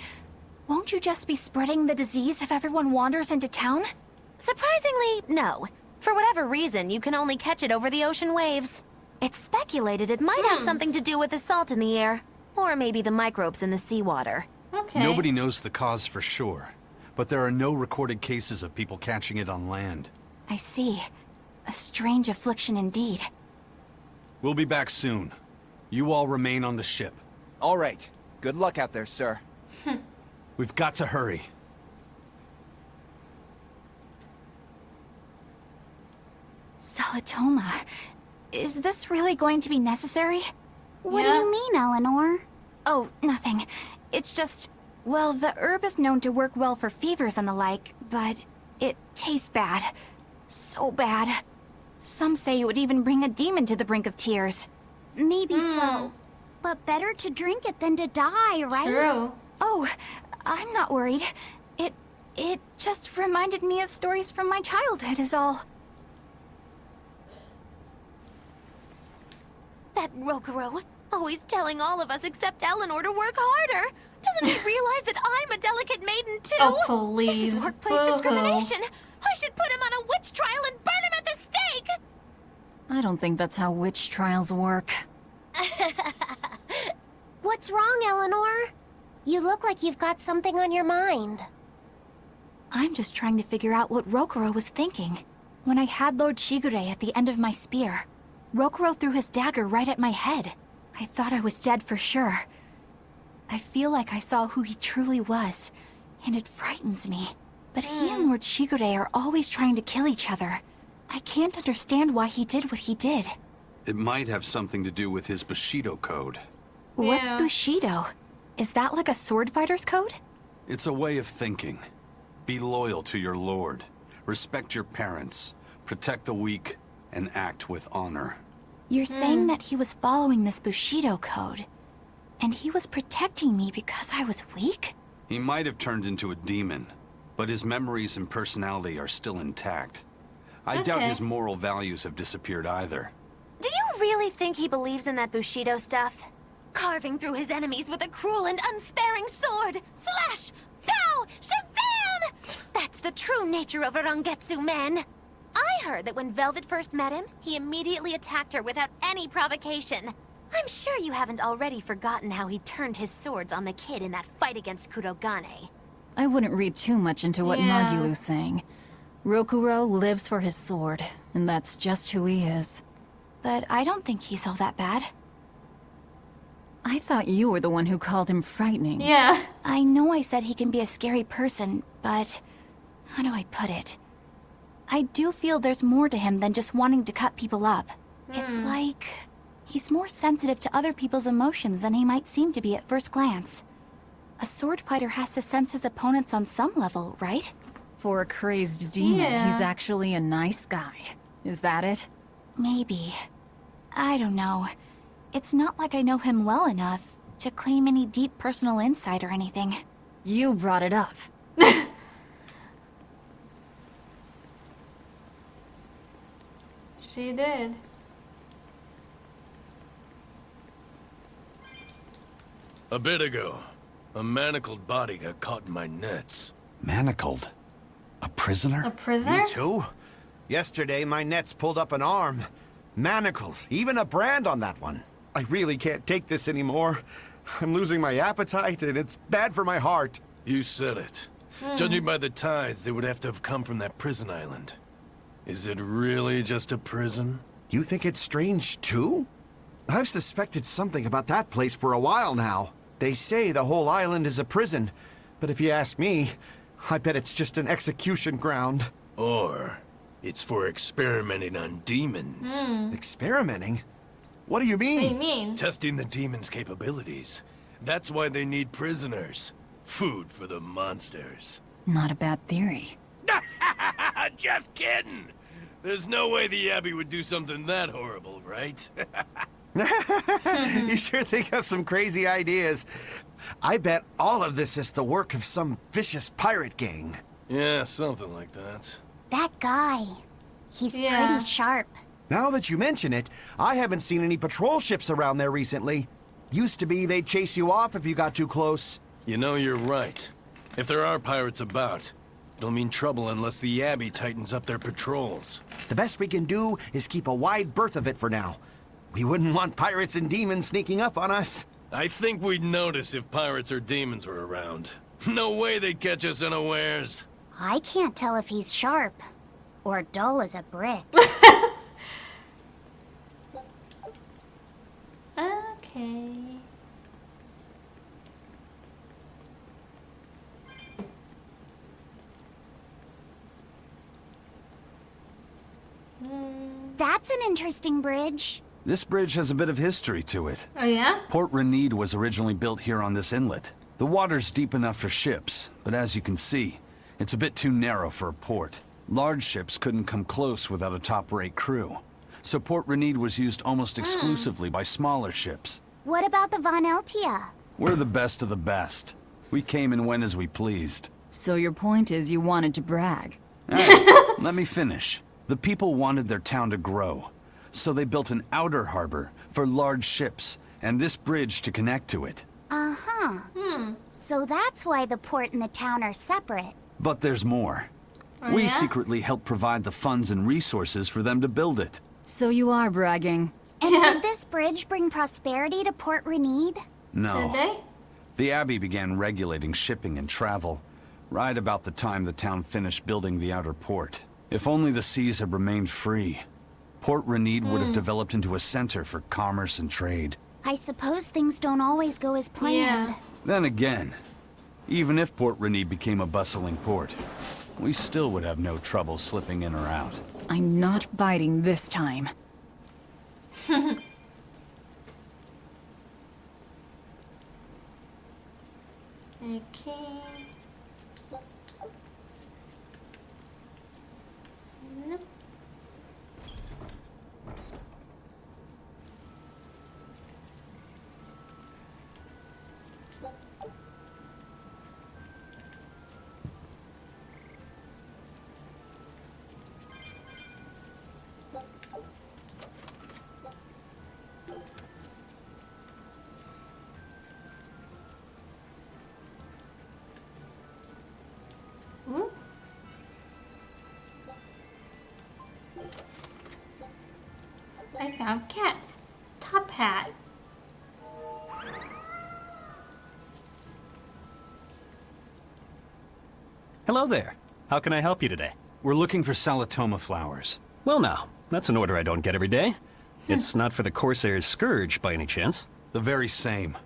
S2: Won't you just be spreading the disease if everyone wanders into town?
S5: Surprisingly, no. For whatever reason, you can only catch it over the ocean waves. It's speculated it might have something to do with the salt in the air, or maybe the microbes in the seawater.
S1: Okay.
S6: Nobody knows the cause for sure, but there are no recorded cases of people catching it on land.
S2: I see. A strange affliction indeed.
S6: We'll be back soon. You all remain on the ship.
S18: All right. Good luck out there, sir.
S6: We've got to hurry.
S2: Solitoma. Is this really going to be necessary?
S12: What do you mean, Eleanor?
S2: Oh, nothing. It's just... Well, the herb is known to work well for fevers and the like, but it tastes bad. So bad. Some say it would even bring a demon to the brink of tears.
S12: Maybe so. But better to drink it than to die, right?
S1: True.
S2: Oh, I'm not worried. It just reminded me of stories from my childhood is all.
S5: That Rokuro, always telling all of us except Eleanor to work harder. Doesn't he realize that I'm a delicate maiden too?
S1: Oh, please.
S5: This is workplace discrimination. I should put him on a witch trial and burn him at the stake!
S3: I don't think that's how witch trials work.
S12: What's wrong, Eleanor? You look like you've got something on your mind.
S2: I'm just trying to figure out what Rokuro was thinking. When I had Lord Shigure at the end of my spear, Rokuro threw his dagger right at my head. I thought I was dead for sure. I feel like I saw who he truly was, and it frightens me. But he and Lord Shigure are always trying to kill each other. I can't understand why he did what he did.
S6: It might have something to do with his Bushido code.
S2: What's Bushido? Is that like a sword fighter's code?
S6: It's a way of thinking. Be loyal to your lord. Respect your parents. Protect the weak. And act with honor.
S2: You're saying that he was following this Bushido code, and he was protecting me because I was weak?
S6: He might have turned into a demon, but his memories and personality are still intact. I doubt his moral values have disappeared either.
S5: Do you really think he believes in that Bushido stuff? Carving through his enemies with a cruel and unsparing sword! Slash! Pow! Shazam! That's the true nature of a Rangetsu man! I heard that when Velvet first met him, he immediately attacked her without any provocation. I'm sure you haven't already forgotten how he turned his swords on the kid in that fight against Kurogane.
S3: I wouldn't read too much into what Nagilu's saying. Rokuro lives for his sword, and that's just who he is.
S2: But I don't think he's all that bad.
S3: I thought you were the one who called him frightening.
S1: Yeah.
S2: I know I said he can be a scary person, but... how do I put it? I do feel there's more to him than just wanting to cut people up. It's like... he's more sensitive to other people's emotions than he might seem to be at first glance. A sword fighter has to sense his opponents on some level, right?
S3: For a crazed demon, he's actually a nice guy. Is that it?
S2: Maybe. I don't know. It's not like I know him well enough to claim any deep personal insight or anything.
S3: You brought it up.
S1: She did.
S11: A bit ago, a manacled body got caught in my nets.
S6: Manacled? A prisoner?
S1: A prisoner?
S16: You too? Yesterday, my nets pulled up an arm. Manacles, even a brand on that one. I really can't take this anymore. I'm losing my appetite, and it's bad for my heart.
S11: You said it. Judging by the tides, they would have to have come from that prison island. Is it really just a prison?
S16: You think it's strange, too? I've suspected something about that place for a while now. They say the whole island is a prison, but if you ask me, I bet it's just an execution ground.
S11: Or it's for experimenting on demons.
S16: Experimenting? What do you mean?
S1: What do you mean?
S11: Testing the demons' capabilities. That's why they need prisoners. Food for the monsters.
S3: Not a bad theory.
S11: Just kidding! There's no way the Abbey would do something that horrible, right?
S16: You sure think of some crazy ideas. I bet all of this is the work of some vicious pirate gang.
S11: Yeah, something like that.
S12: That guy. He's pretty sharp.
S16: Now that you mention it, I haven't seen any patrol ships around there recently. Used to be they'd chase you off if you got too close.
S11: You know, you're right. If there are pirates about, it'll mean trouble unless the Abbey tightens up their patrols.
S16: The best we can do is keep a wide berth of it for now. We wouldn't want pirates and demons sneaking up on us.
S11: I think we'd notice if pirates or demons were around. No way they'd catch us unawares.
S12: I can't tell if he's sharp or dull as a brick.
S1: Okay.
S12: That's an interesting bridge.
S6: This bridge has a bit of history to it.
S1: Oh yeah?
S6: Port Renede was originally built here on this inlet. The water's deep enough for ships, but as you can see, it's a bit too narrow for a port. Large ships couldn't come close without a top-rate crew. So Port Renede was used almost exclusively by smaller ships.
S12: What about the Von Eltia?
S6: We're the best of the best. We came and went as we pleased.
S3: So your point is you wanted to brag?
S6: Hey, let me finish. The people wanted their town to grow. So they built an outer harbor for large ships, and this bridge to connect to it.
S12: Uh-huh. So that's why the port and the town are separate.
S6: But there's more. We secretly helped provide the funds and resources for them to build it.
S3: So you are bragging.
S12: And did this bridge bring prosperity to Port Renede?
S6: No.
S1: Did they?
S6: The Abbey began regulating shipping and travel, right about the time the town finished building the outer port. If only the seas had remained free, Port Renede would have developed into a center for commerce and trade.
S12: I suppose things don't always go as planned.
S6: Then again, even if Port Renede became a bustling port, we still would have no trouble slipping in or out.
S3: I'm not biting this time.
S1: Okay. Nope. I found Cat's top hat.
S15: Hello there. How can I help you today?
S6: We're looking for Salatoma flowers.
S15: Well now, that's an order I don't get every day. It's not for the Corsair's Scourge, by any chance?
S6: The very same.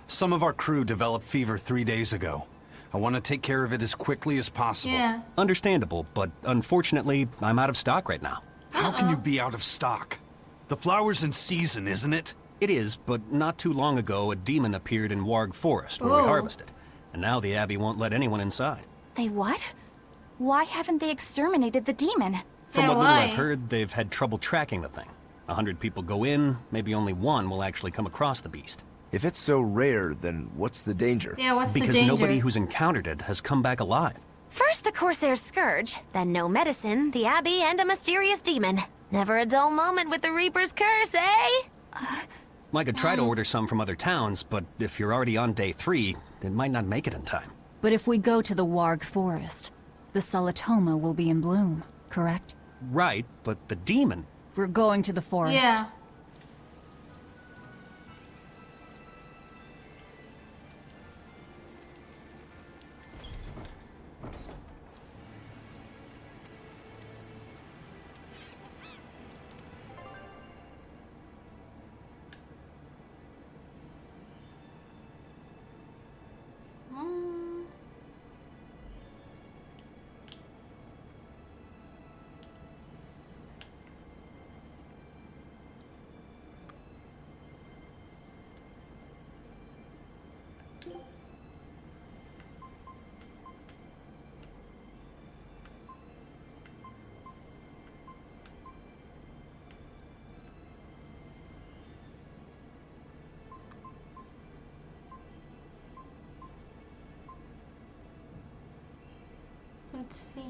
S6: Some of our crew developed fever 3 days ago. I want to take care of it as quickly as possible.
S1: Yeah.
S15: Understandable, but unfortunately, I'm out of stock right now.
S6: How can you be out of stock? The flower's in season, isn't it?
S15: It is, but not too long ago, a demon appeared in Warg Forest where we harvested. And now the Abbey won't let anyone inside.
S2: They what? Why haven't they exterminated the demon?
S15: From what little I've heard, they've had trouble tracking the thing. 100 people go in, maybe only one will actually come across the beast.
S10: If it's so rare, then what's the danger?
S1: Yeah, what's the danger?
S15: Because nobody who's encountered it has come back alive.
S5: First the Corsair's Scourge, then no medicine, the Abbey, and a mysterious demon. Never a dull moment with the Reaper's Curse, eh?
S15: I could try to order some from other towns, but if you're already on day 3, it might not make it in time.
S3: But if we go to the Warg Forest, the Salatoma will be in bloom, correct?
S15: Right, but the demon...
S3: We're going to the forest.
S1: Yeah. Let's see.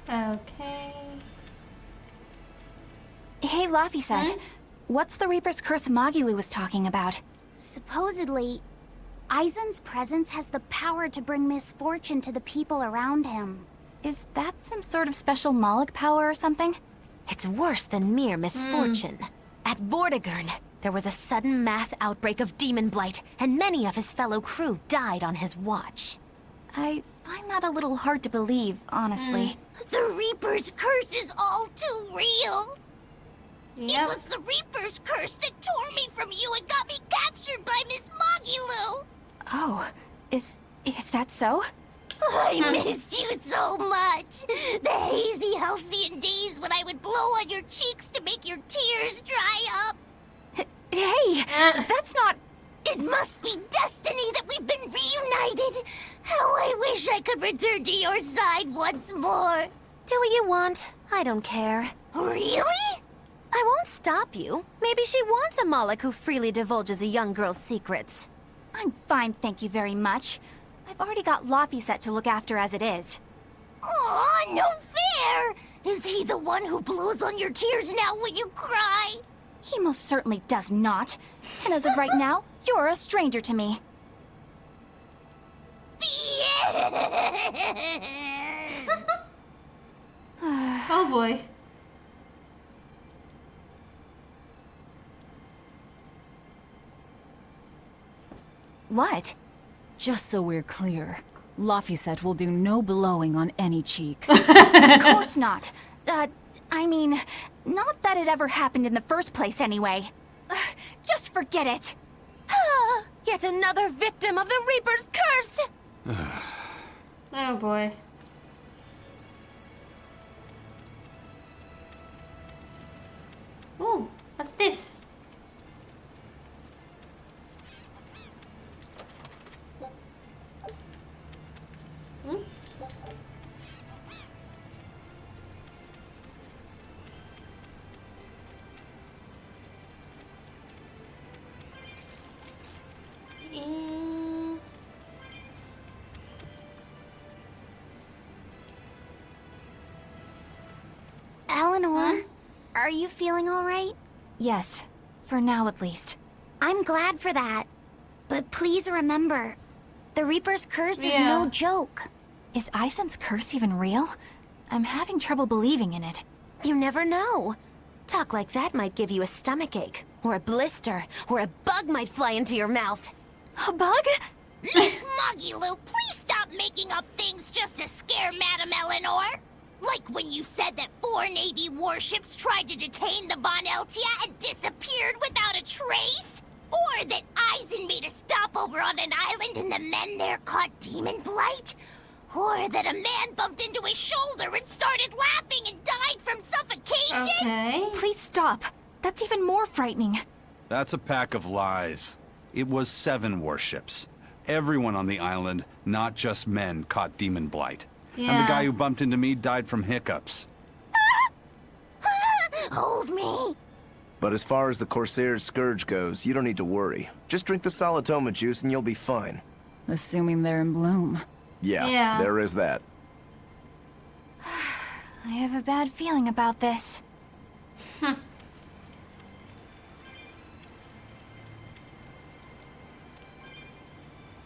S1: Okay.
S2: Hey, Laphicet. What's the Reaper's Curse Magilu was talking about?
S12: Supposedly, Aizen's presence has the power to bring misfortune to the people around him.
S2: Is that some sort of special Moloch power or something?
S5: It's worse than mere misfortune. At Vortigern, there was a sudden mass outbreak of demon blight, and many of his fellow crew died on his watch.
S2: I find that a little hard to believe, honestly.
S4: The Reaper's curse is all too real. It was the Reaper's curse that tore me from you and got me captured by Miss Mogulu.
S2: Oh, is that so?
S4: I missed you so much. The hazy, halcyon days when I would blow on your cheeks to make your tears dry up.
S2: Hey, that's not...
S4: It must be destiny that we've been reunited. How I wish I could return to your side once more.
S5: Do what you want. I don't care.
S4: Really?
S5: I won't stop you. Maybe she wants a Moloch who freely divulges a young girl's secrets.
S2: I'm fine, thank you very much. I've already got Laphicet to look after as it is.
S4: Aw, no fair! Is he the one who blows on your tears now when you cry?
S2: He most certainly does not. And as of right now, you're a stranger to me.
S1: Oh boy.
S2: What?
S3: Just so we're clear, Laphicet will do no blowing on any cheeks.
S2: Of course not. I mean, not that it ever happened in the first place anyway. Just forget it.
S5: Yet another victim of the Reaper's curse!
S1: Oh boy. Oh, what's this? Hmm?
S12: Eleanor, are you feeling all right?
S2: Yes, for now at least.
S12: I'm glad for that. But please remember, the Reaper's curse is no joke.
S2: Is Aizen's curse even real? I'm having trouble believing in it.
S5: You never know. Talk like that might give you a stomachache, or a blister, or a bug might fly into your mouth.
S2: A bug?
S4: Miss Mogulu, please stop making up things just to scare Madame Eleanor. Like when you said that 4 Navy warships tried to detain the Von Eltia and disappeared without a trace? Or that Aizen made a stopover on an island and the men there caught demon blight? Or that a man bumped into his shoulder and started laughing and died from suffocation?
S1: Okay.
S2: Please stop. That's even more frightening.
S6: That's a pack of lies. It was 7 warships. Everyone on the island, not just men, caught demon blight.
S1: Yeah.
S6: And the guy who bumped into me died from hiccups.
S4: Hold me.
S10: But as far as the Corsair's Scourge goes, you don't need to worry. Just drink the Solitoma juice and you'll be fine.
S3: Assuming they're in bloom.
S10: Yeah, there is that.
S2: I have a bad feeling about this.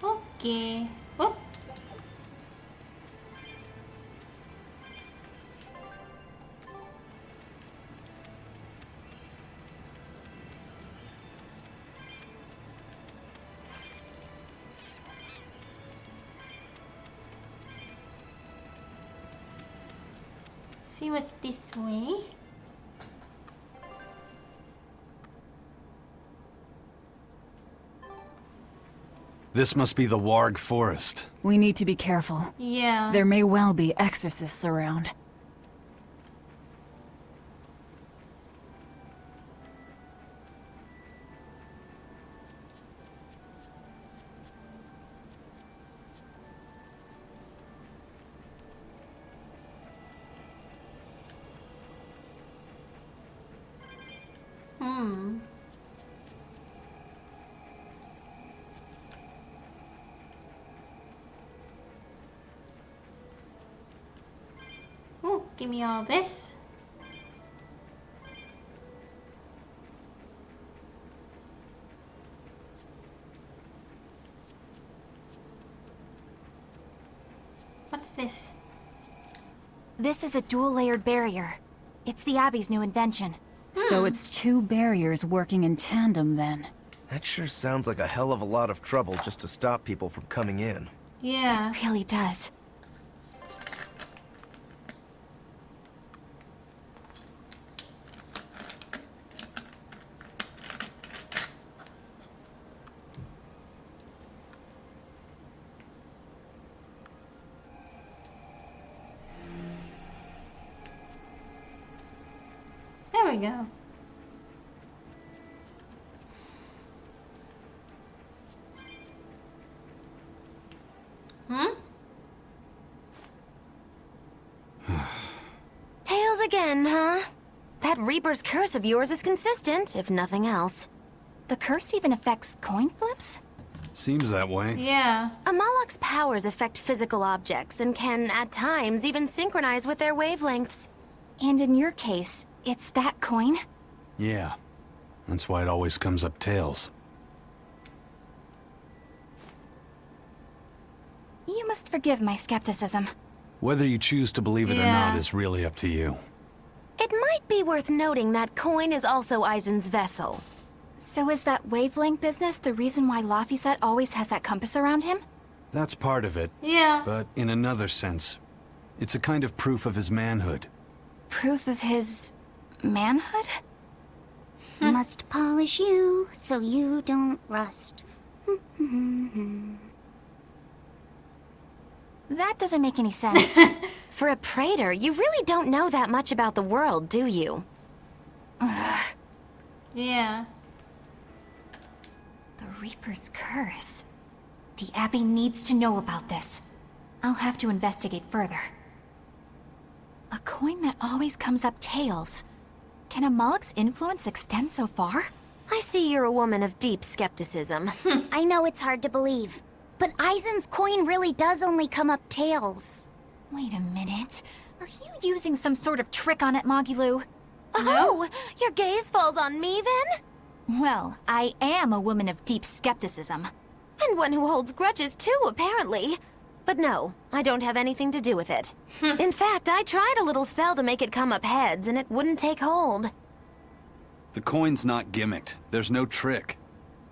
S1: Okay. Oh. See what's this way.
S6: This must be the Warg Forest.
S3: We need to be careful.
S1: Yeah.
S3: There may well be exorcists around.
S1: Oh, give me all this. What's this?
S2: This is a dual-layered barrier. It's the Abbey's new invention.
S3: So it's 2 barriers working in tandem then.
S10: That sure sounds like a hell of a lot of trouble just to stop people from coming in.
S1: Yeah.
S2: It really does.
S1: There we go.
S5: Tails again, huh? That Reaper's curse of yours is consistent, if nothing else.
S2: The curse even affects coin flips?
S6: Seems that way.
S1: Yeah.
S5: A Moloch's powers affect physical objects and can, at times, even synchronize with their wavelengths.
S2: And in your case, it's that coin?
S6: Yeah. That's why it always comes up tails.
S2: You must forgive my skepticism.
S6: Whether you choose to believe it or not is really up to you.
S5: It might be worth noting that coin is also Eisen's vessel.
S2: So is that wavelength business the reason why Laphicet always has that compass around him?
S6: That's part of it.
S1: Yeah.
S6: But in another sense, it's a kind of proof of his manhood.
S2: Proof of his... manhood?
S12: Must polish you so you don't rust.
S2: That doesn't make any sense.
S5: For a praetor, you really don't know that much about the world, do you?
S1: Yeah.
S2: The Reaper's curse. The Abbey needs to know about this. I'll have to investigate further. A coin that always comes up tails. Can a Moloch's influence extend so far?
S5: I see you're a woman of deep skepticism.
S12: I know it's hard to believe, but Eisen's coin really does only come up tails.
S2: Wait a minute. Are you using some sort of trick on it, Magilu?
S5: Oh, your gaze falls on me then?
S2: Well, I am a woman of deep skepticism.
S5: And one who holds grudges too, apparently. But no, I don't have anything to do with it. In fact, I tried a little spell to make it come up heads, and it wouldn't take hold.
S6: The coin's not gimmicked. There's no trick.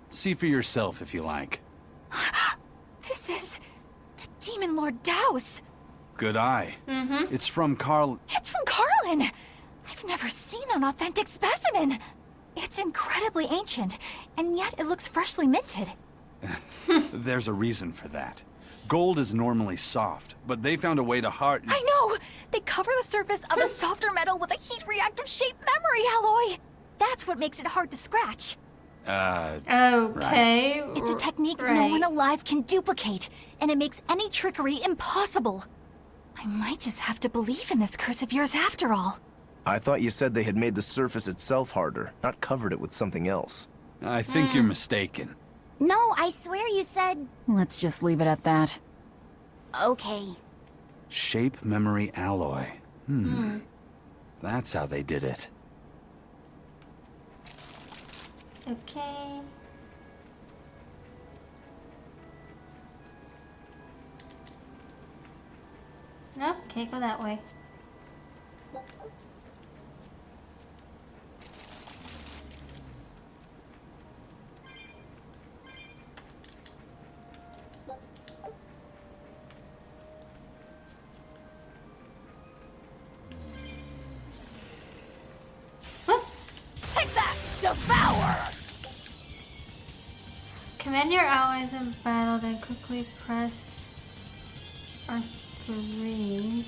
S6: See for yourself if you like.
S2: This is... the Demon Lord Daos.
S6: Good eye. It's from Carl...
S2: It's from Carlin! I've never seen an authentic specimen. It's incredibly ancient, and yet it looks freshly minted.
S6: There's a reason for that. Gold is normally soft, but they found a way to hard...
S2: I know! They cover the surface of a softer metal with a heat-reactive shaped memory alloy! That's what makes it hard to scratch.
S1: Okay.
S2: Right. It's a technique no one alive can duplicate, and it makes any trickery impossible. I might just have to believe in this curse of yours after all.
S10: I thought you said they had made the surface itself harder, not covered it with something else.
S6: I think you're mistaken.
S12: No, I swear you said...
S3: Let's just leave it at that.
S12: Okay.
S6: Shape memory alloy. That's how they did it.
S1: Okay. Nope, can't go that way.
S7: Take that! Devour!
S1: Command your allies in battle, then quickly press R3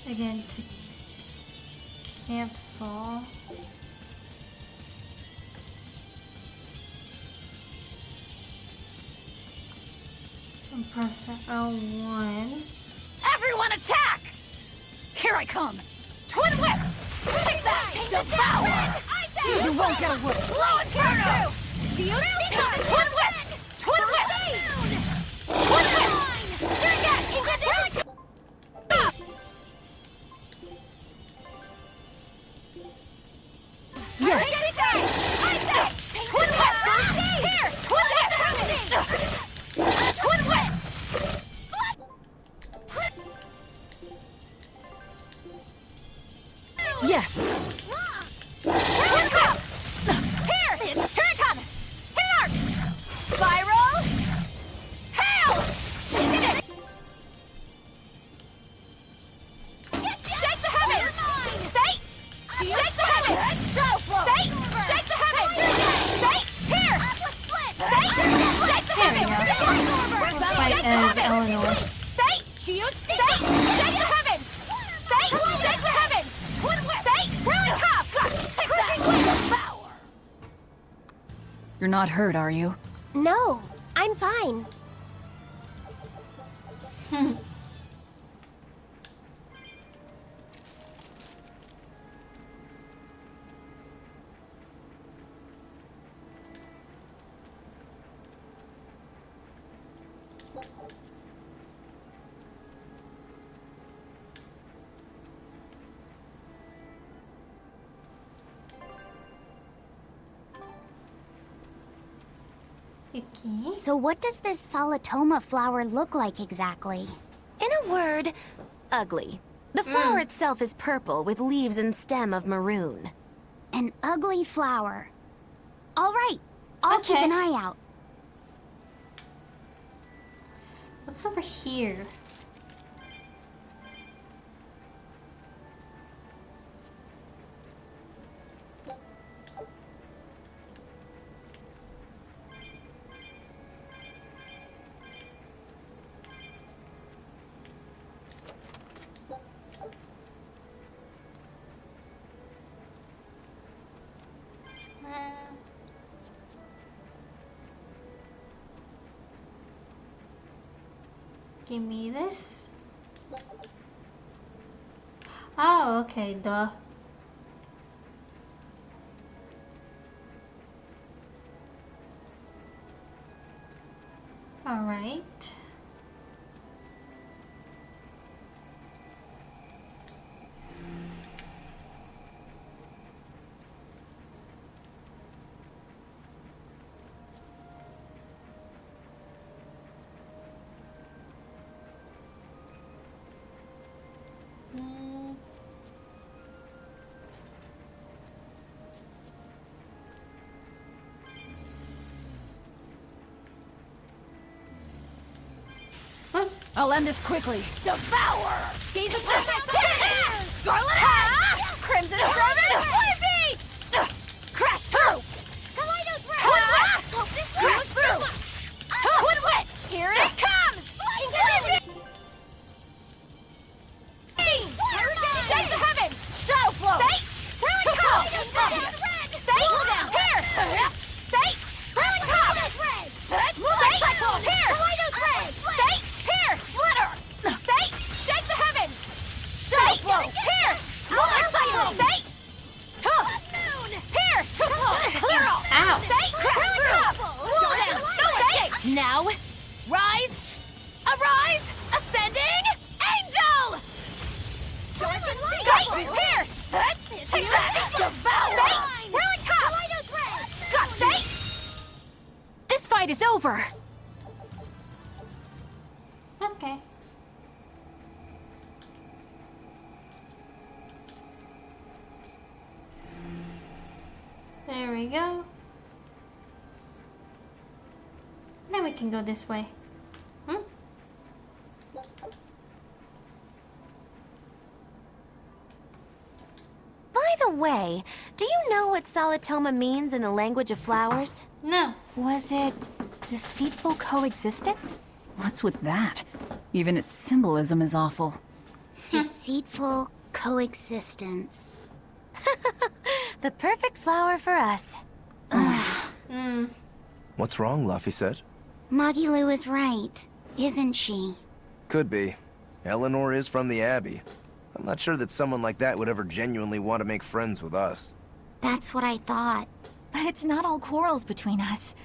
S1: again to cancel. And press L1.
S7: Everyone attack! Here I come! Twin whip! Take that! Devour! You won't get away! Blow Inferno! Twin whip! Twin whip! Twin whip! Here again! Yes! Twin whip! Pierce! Twin whip! Twin whip! Yes! Twin whip! Pierce! Here I come! Hit it hard!
S3: You're not hurt, are you?
S5: No, I'm fine.
S12: Okay. So what does this Solitoma flower look like exactly?
S5: In a word, ugly. The flower itself is purple with leaves and stem of maroon.
S12: An ugly flower. All right, I'll keep an eye out.
S1: What's over here? Give me this. Oh, okay, duh. All right.
S7: I'll end this quickly. Devour! Gaze of Tears! Scarlet Hat! Crimson Servant! Flame Beast! Crash through!
S4: Kaleidos Ray!
S7: Twin Whip! Crash through! Twin Whip! Here it comes! Shake the heavens! Shadow Flow! Whirling Top! Slow down! Pierce! Whirling Top! Light Cyclone! Pierce! Pierce! Splitter! Shake the heavens! Shadow Flow! Pierce! Light Cyclone! Pierce! Clear all!
S1: Ow!
S7: Crash through! Slow down! Snow Escape! Now, rise! Arise! Ascending! Angel! Pierce! Take that! Devour! Whirling Top! Gotcha!
S2: This fight is over!
S1: Okay. There we go. Now we can go this way.
S5: By the way, do you know what Solitoma means in the language of flowers?
S1: No.
S2: Was it deceitful coexistence?
S3: What's with that? Even its symbolism is awful.
S12: Deceitful coexistence.
S5: The perfect flower for us.
S10: What's wrong, Luffy said?
S12: Magilu is right, isn't she?
S10: Could be. Eleanor is from the Abbey. I'm not sure that someone like that would ever genuinely want to make friends with us.
S12: That's what I thought.
S2: But it's not all quarrels between us.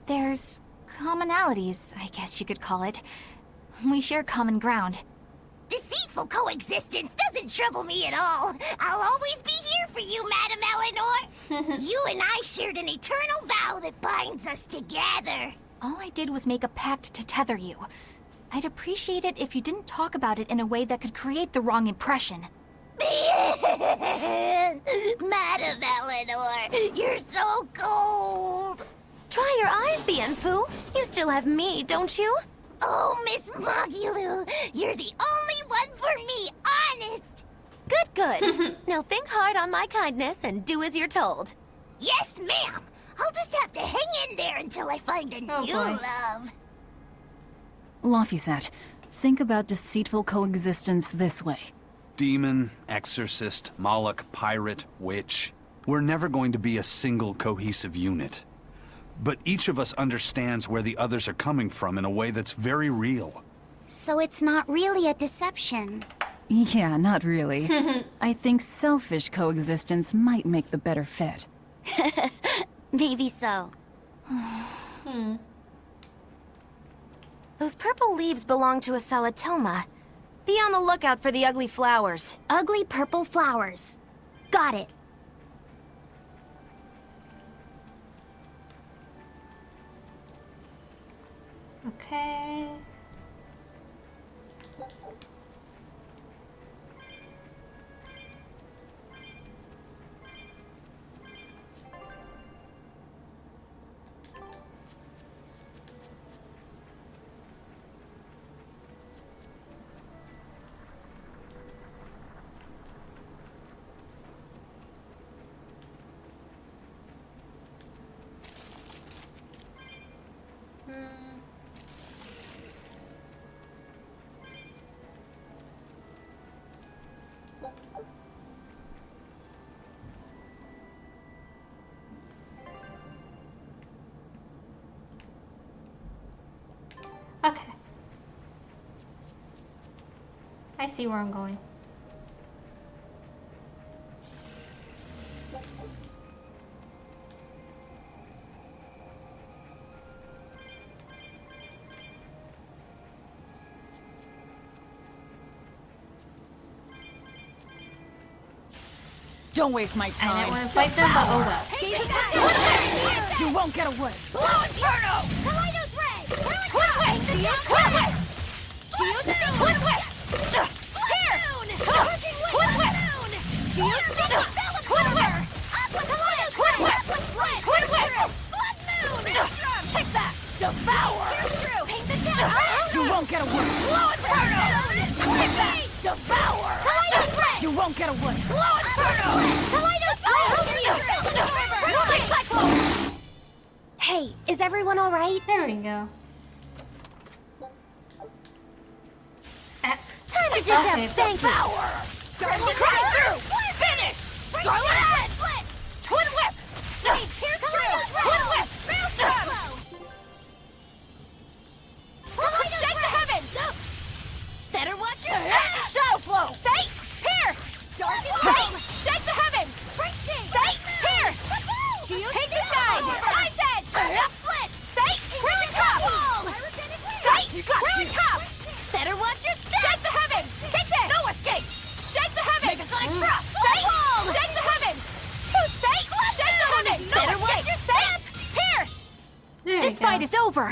S2: There's commonalities, I guess you could call it. We share common ground.
S4: Deceitful coexistence doesn't trouble me at all. I'll always be here for you, Madam Eleanor. You and I shared an eternal vow that binds us together.
S2: All I did was make a pact to tether you. I'd appreciate it if you didn't talk about it in a way that could create the wrong impression.
S4: Madam Eleanor, you're so cold.
S5: Try your eyes, Bienfu. You still have me, don't you?
S4: Oh, Miss Magilu, you're the only one for me, honest.
S5: Good, good. Now think hard on my kindness and do as you're told.
S4: Yes, ma'am. I'll just have to hang in there until I find a new love.
S3: Laphicet, think about deceitful coexistence this way.
S6: Demon, exorcist, Moloch, pirate, witch. We're never going to be a single cohesive unit. but each of us understands where the others are coming from in a way that's very real.
S12: So it's not really a deception.
S3: Yeah, not really. I think selfish coexistence might make the better fit.
S12: Maybe so.
S5: Those purple leaves belong to a salatoma. Be on the lookout for the ugly flowers.
S12: Ugly purple flowers. Got it.
S1: Okay. Okay. I see where I'm going.
S7: Don't waste my time.
S1: I didn't want to fight them, but oh well.
S7: You won't get away.
S4: Flow Inferno! Kaleidos Ray!
S7: Twin Whip! Twin Whip! Twin Whip! Pierce! Twin Whip! Twin Whip! Twin Whip! Twin Whip!
S4: Blood Moon!
S7: Take that! Devour!
S4: Here's Drew! Paint the town!
S7: You won't get away.
S4: Flow Inferno!
S7: Take that! Devour!
S4: Kaleidos Ray!
S7: You won't get away.
S4: Flow Inferno! Kaleidos Ray!
S7: Moving Cyclone!
S5: Hey, is everyone all right?
S1: There we go.
S5: Time to dish out spankings.
S7: Devour! Crash through! Finish! Scarlet Head! Twin Whip! Here's Drew! Twin Whip! Maelstrom! Shake the heavens!
S4: Better watch your step!
S7: Shadow Flow! Fate! Pierce! Fate! Shake the heavens! Fate! Pierce! Hate the skies! Ice Edge!
S4: Split!
S7: Fate! Really top! Fate! Really top!
S4: Better watch your step!
S7: Shake the heavens! Take this! No escape! Shake the heavens!
S4: Megasonic Thrust!
S7: Fate! Shake the heavens! Fate! Shake the heavens! No
S4: Better
S7: escape!
S4: watch your step!
S7: Pierce!
S1: There
S5: This
S1: we go.
S5: fight is over.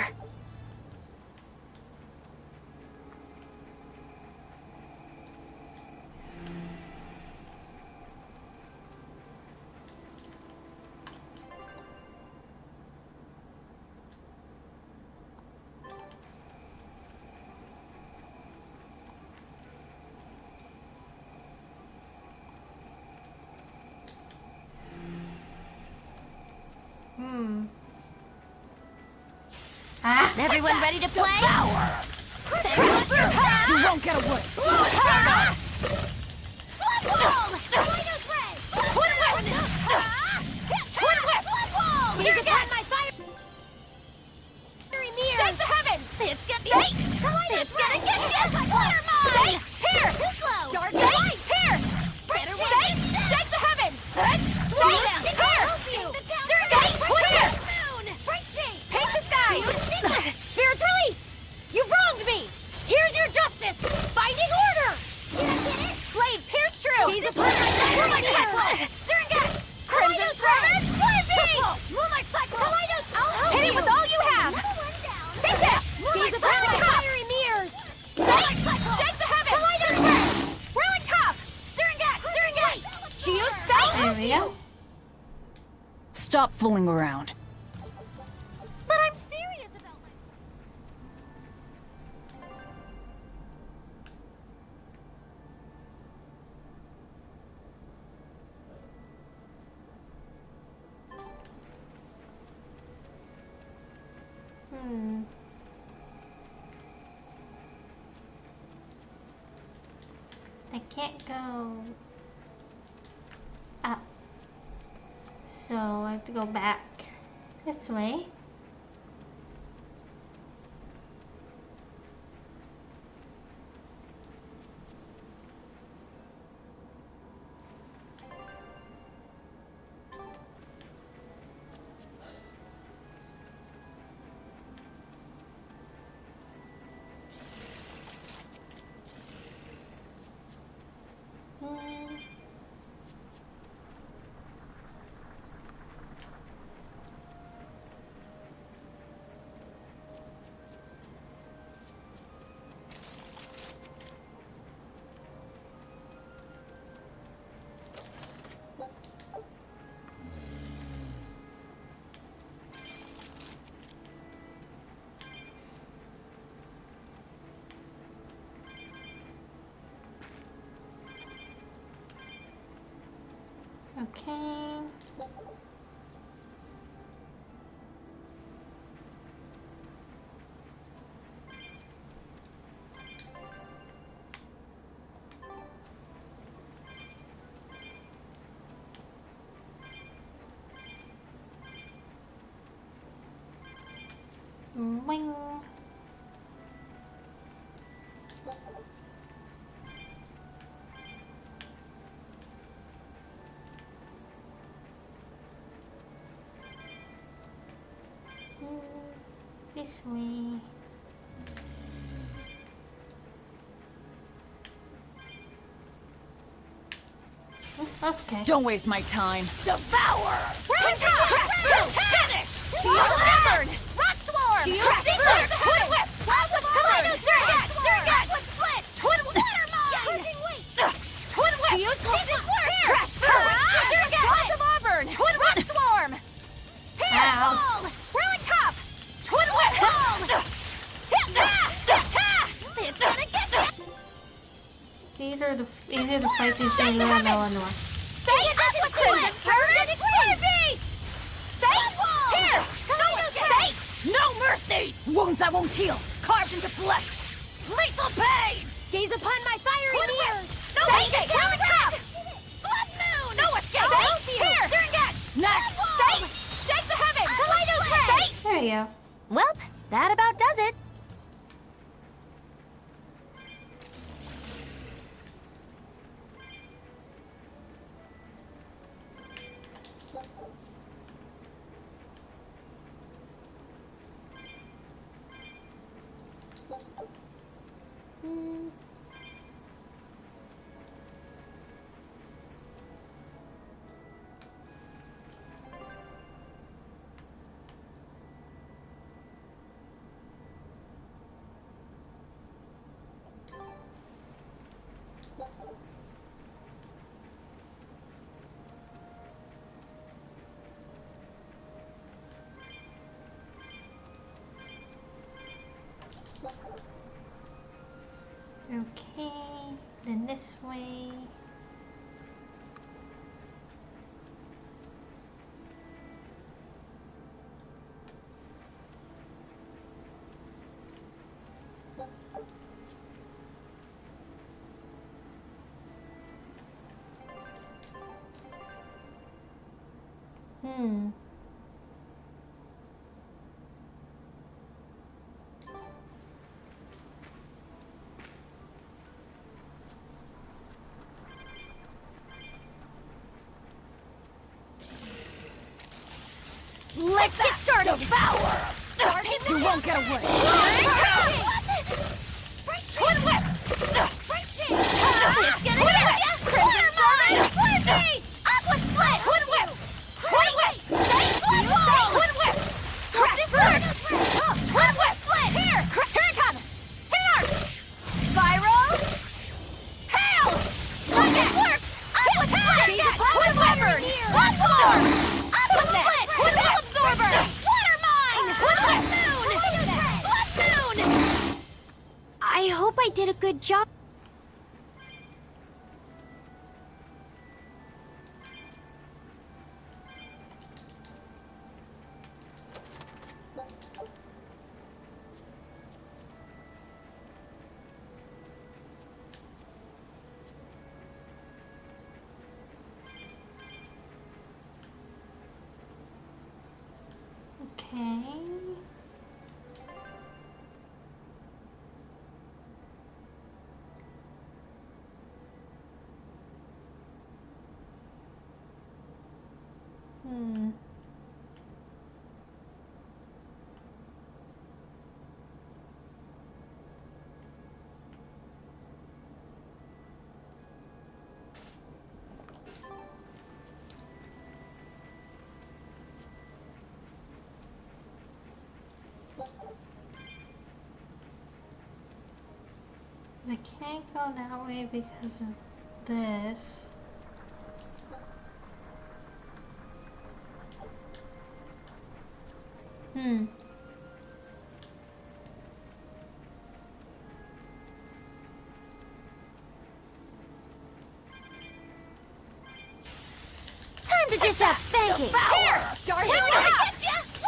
S4: Everyone ready to play?
S7: You won't get away!
S4: Flood Wall! Kaleidos Ray!
S7: Twin Whip! Twin Whip!
S4: Flood Wall!
S7: Here again!
S4: My fiery mirrors!
S7: Shake the heavens!
S4: It's gonna get you! Water mine!
S7: Pierce!
S4: Too slow!
S7: Dark
S4: Fate!
S7: light! Pierce!
S4: Better
S7: Fate!
S4: watch your step!
S7: Shake the heavens!
S4: Fate!
S7: Pierce! Fate! Pierce! Paint the skies!
S4: Spirits release! You wronged me! Here's your justice! Binding order! Did I get it?
S7: Blade, pierce true!
S4: He's a Moonlight Cyclone!
S7: Serengeti!
S4: Crimson Servant! Fire Beast!
S7: Moonlight Cyclone!
S4: Kaleidos, I'll help
S7: Hit
S4: you!
S7: it with all you have! Take this!
S4: He's a
S7: Whirling top!
S4: fiery mirrors!
S7: Moonlight Cyclone! Shake the heavens!
S4: Kaleidos Ray!
S7: Whirling top! Serengeti!
S4: Choose
S1: There we go.
S3: Stop fooling around.
S4: But I'm serious about my...
S1: I can't go up. So I have to go back this way. Okay. Wing. This way. Okay.
S7: Don't waste my time. Devour!
S4: Round
S7: Finish! Seal Severn! Rock Swarm! Crash Burst! Twin Whip!
S4: Aqua Split! Surgat! Split!
S7: Twin Whip!
S4: Water Mine!
S7: Twin Whip!
S4: Fuse Focus Works!
S7: Crash Burst!
S4: Surgat!
S7: Claws of Auburn! Twin Rock Swarm! Pierce!
S4: Ow.
S7: Whirling Top! Twin Whip! Tap!
S4: It's gonna get you!
S1: It's easier to fight these things than Eleanor.
S4: Aqua Split!
S7: Surgat! Fire Beast! Pierce! No escape! No mercy! Wounds that won't heal! Carved into flesh! Lethal pain!
S4: Gaze upon my fiery mirror!
S7: No escape! Whirling Top!
S4: Blood Moon!
S7: No escape! Pierce! Next! Shake the heavens!
S4: Kaleido
S1: There you go.
S5: Well, that about does it.
S1: Okay, then this way. Hmm.
S7: Let's get started! Devour! You won't get away! Twin Whip!
S4: It's gonna get ya! Water Mine! Flare Beast! Aqua Split!
S7: Twin Whip! Twin Whip!
S4: Blood Wall!
S7: Twin Whip! Crash Burst! Twin Whip!
S4: Split!
S7: Pierce! Here it comes! Here! Spiral! Hail!
S4: It works! Aqua Split!
S7: Twin Weapon!
S4: Blood Swarm! Aqua Split! Spell Absorber! Water Mine!
S7: Twin Whip!
S4: Blood Moon!
S12: I hope I did a good job.
S1: Okay. Hmm. I can't go that way because of this. Hmm.
S5: Dish out spankings.
S7: Pierce! Dark
S5: Here we
S7: Light!
S5: go.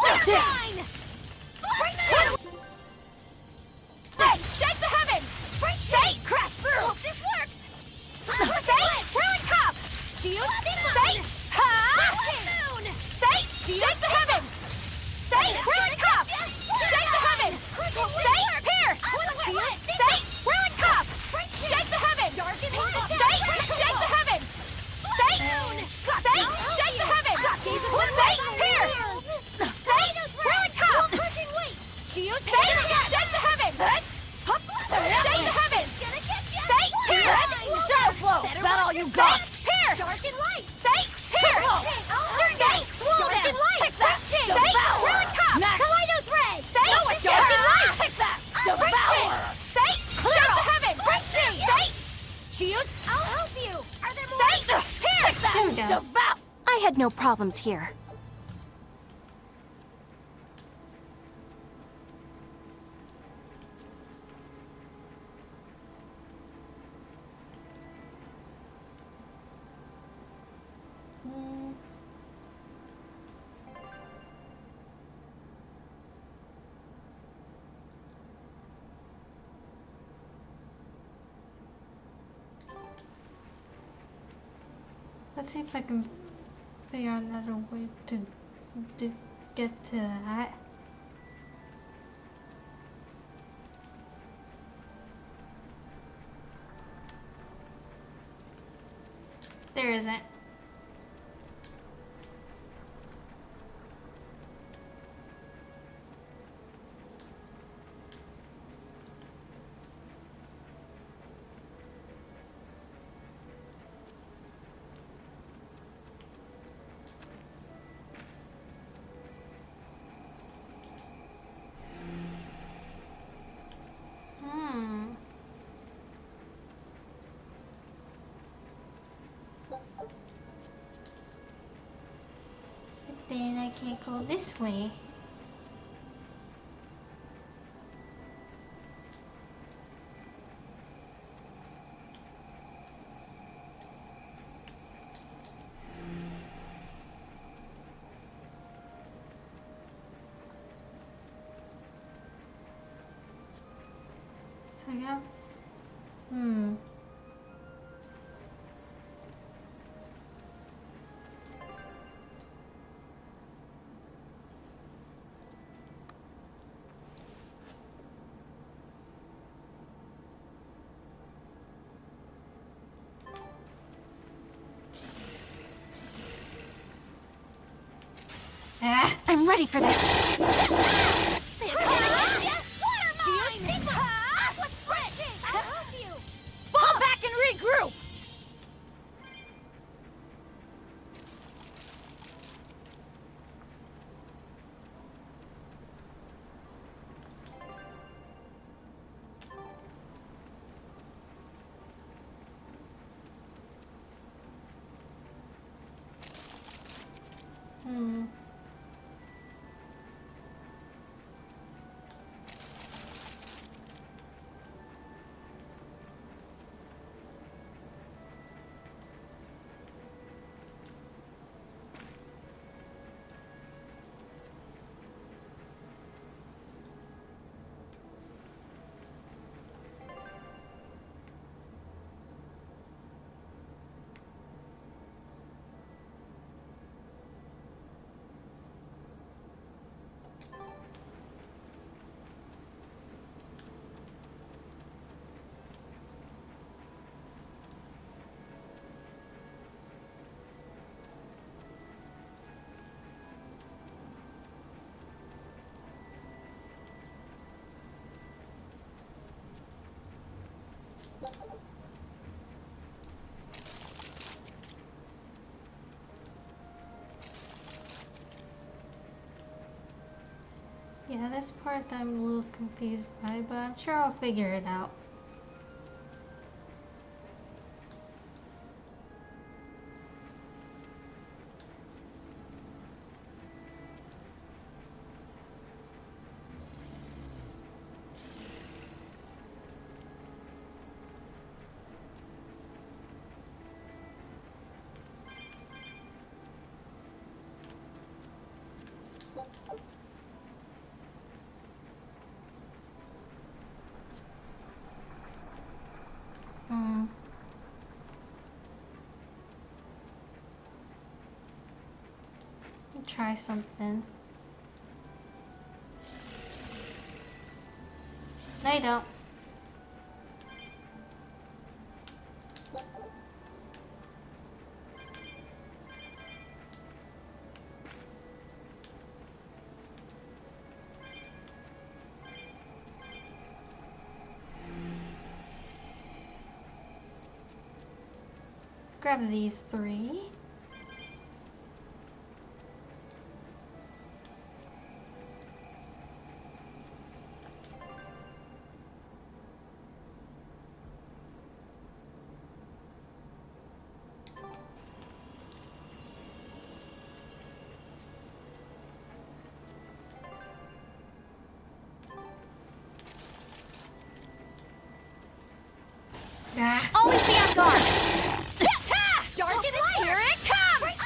S7: Get ya! Mine! Shake the heavens! Say, crash through! Hope this works! Say, ruin top! Shield, say, ha! Moon! Say, shake the heavens! Say, ruin top! Shake the heavens! Say, pierce! Shield, say, ruin top! Shake the heavens! Say, shake the heavens! Say, shake the heavens! Say, pierce! Say, ruin top! Shield, say, shake the heavens! Shake the heavens! Say, pierce! Shadow flow! Is that all you got? Pierce! Dark and light! Say, pierce! Say, swole dark and light! Check that! Say, ruin top! Kaleido thread! Say, dark and light! Check that! Devour! Say, shake the heavens! Say, shields! I'll help you! Are there more? Say, pierce! Devour!
S2: I had no problems here.
S1: Let's see if I can figure out another way to get to that. There isn't. Then I can't go this way. So I got...
S2: I'm ready for this.
S7: Fall back and regroup! Yeah, this part I'm a little confused by, but I'm sure I'll figure it out.
S1: Try something. No, you don't. Grab these 3.
S7: Always be on guard! Dark and light! Here it comes!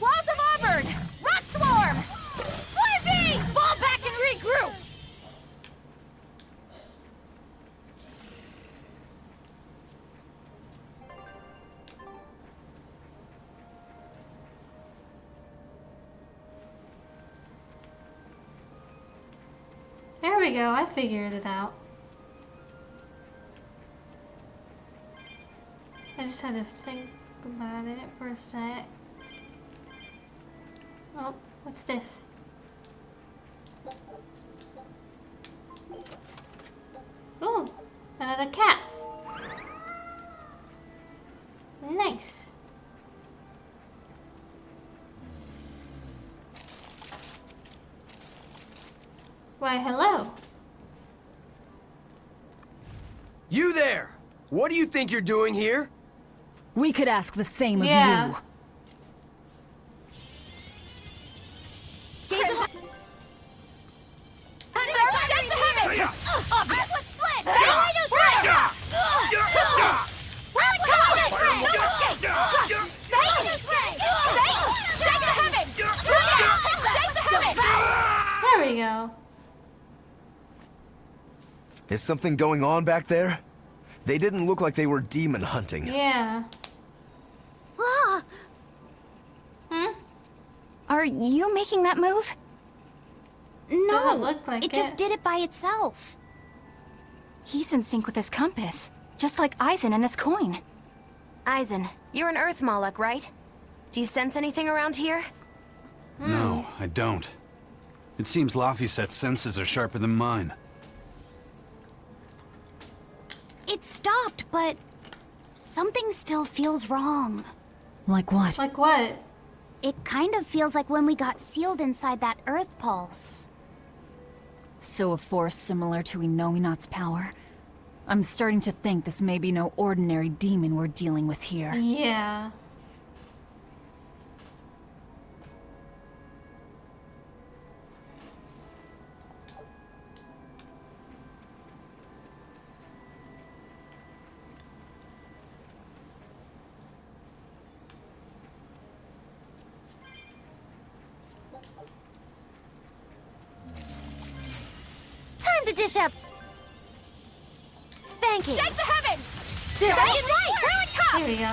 S7: Walls of Auburn! Rock Swarm! Flare Beast! Fall back and regroup!
S1: There we go, I figured it out. I just had to think about it for a sec. Oh, what's this? Oh, another cat. Nice. Why, hello.
S19: You there! What do you think you're doing here?
S3: We could ask the same of you.
S1: There we go.
S10: Is something going on back there? They didn't look like they were demon hunting.
S1: Yeah.
S2: Are you making that move?
S12: No,
S1: look like
S12: it just did it by itself.
S2: He's in sync with his compass, just like Eisen and his coin.
S5: Eisen, you're an Earth Moloch, right? Do you sense anything around here?
S6: No, I don't. It seems Laphicet's senses are sharper than mine.
S12: It stopped, but something still feels wrong.
S3: Like what?
S1: Like what?
S12: It kind of feels like when we got sealed inside that Earth Pulse.
S3: So a force similar to Inominat's power? I'm starting to think this may be no ordinary demon we're dealing with here.
S1: Yeah.
S5: Time to dish out spankings.
S7: Shake the heavens! Dark and light! Really tough!
S1: Here we go.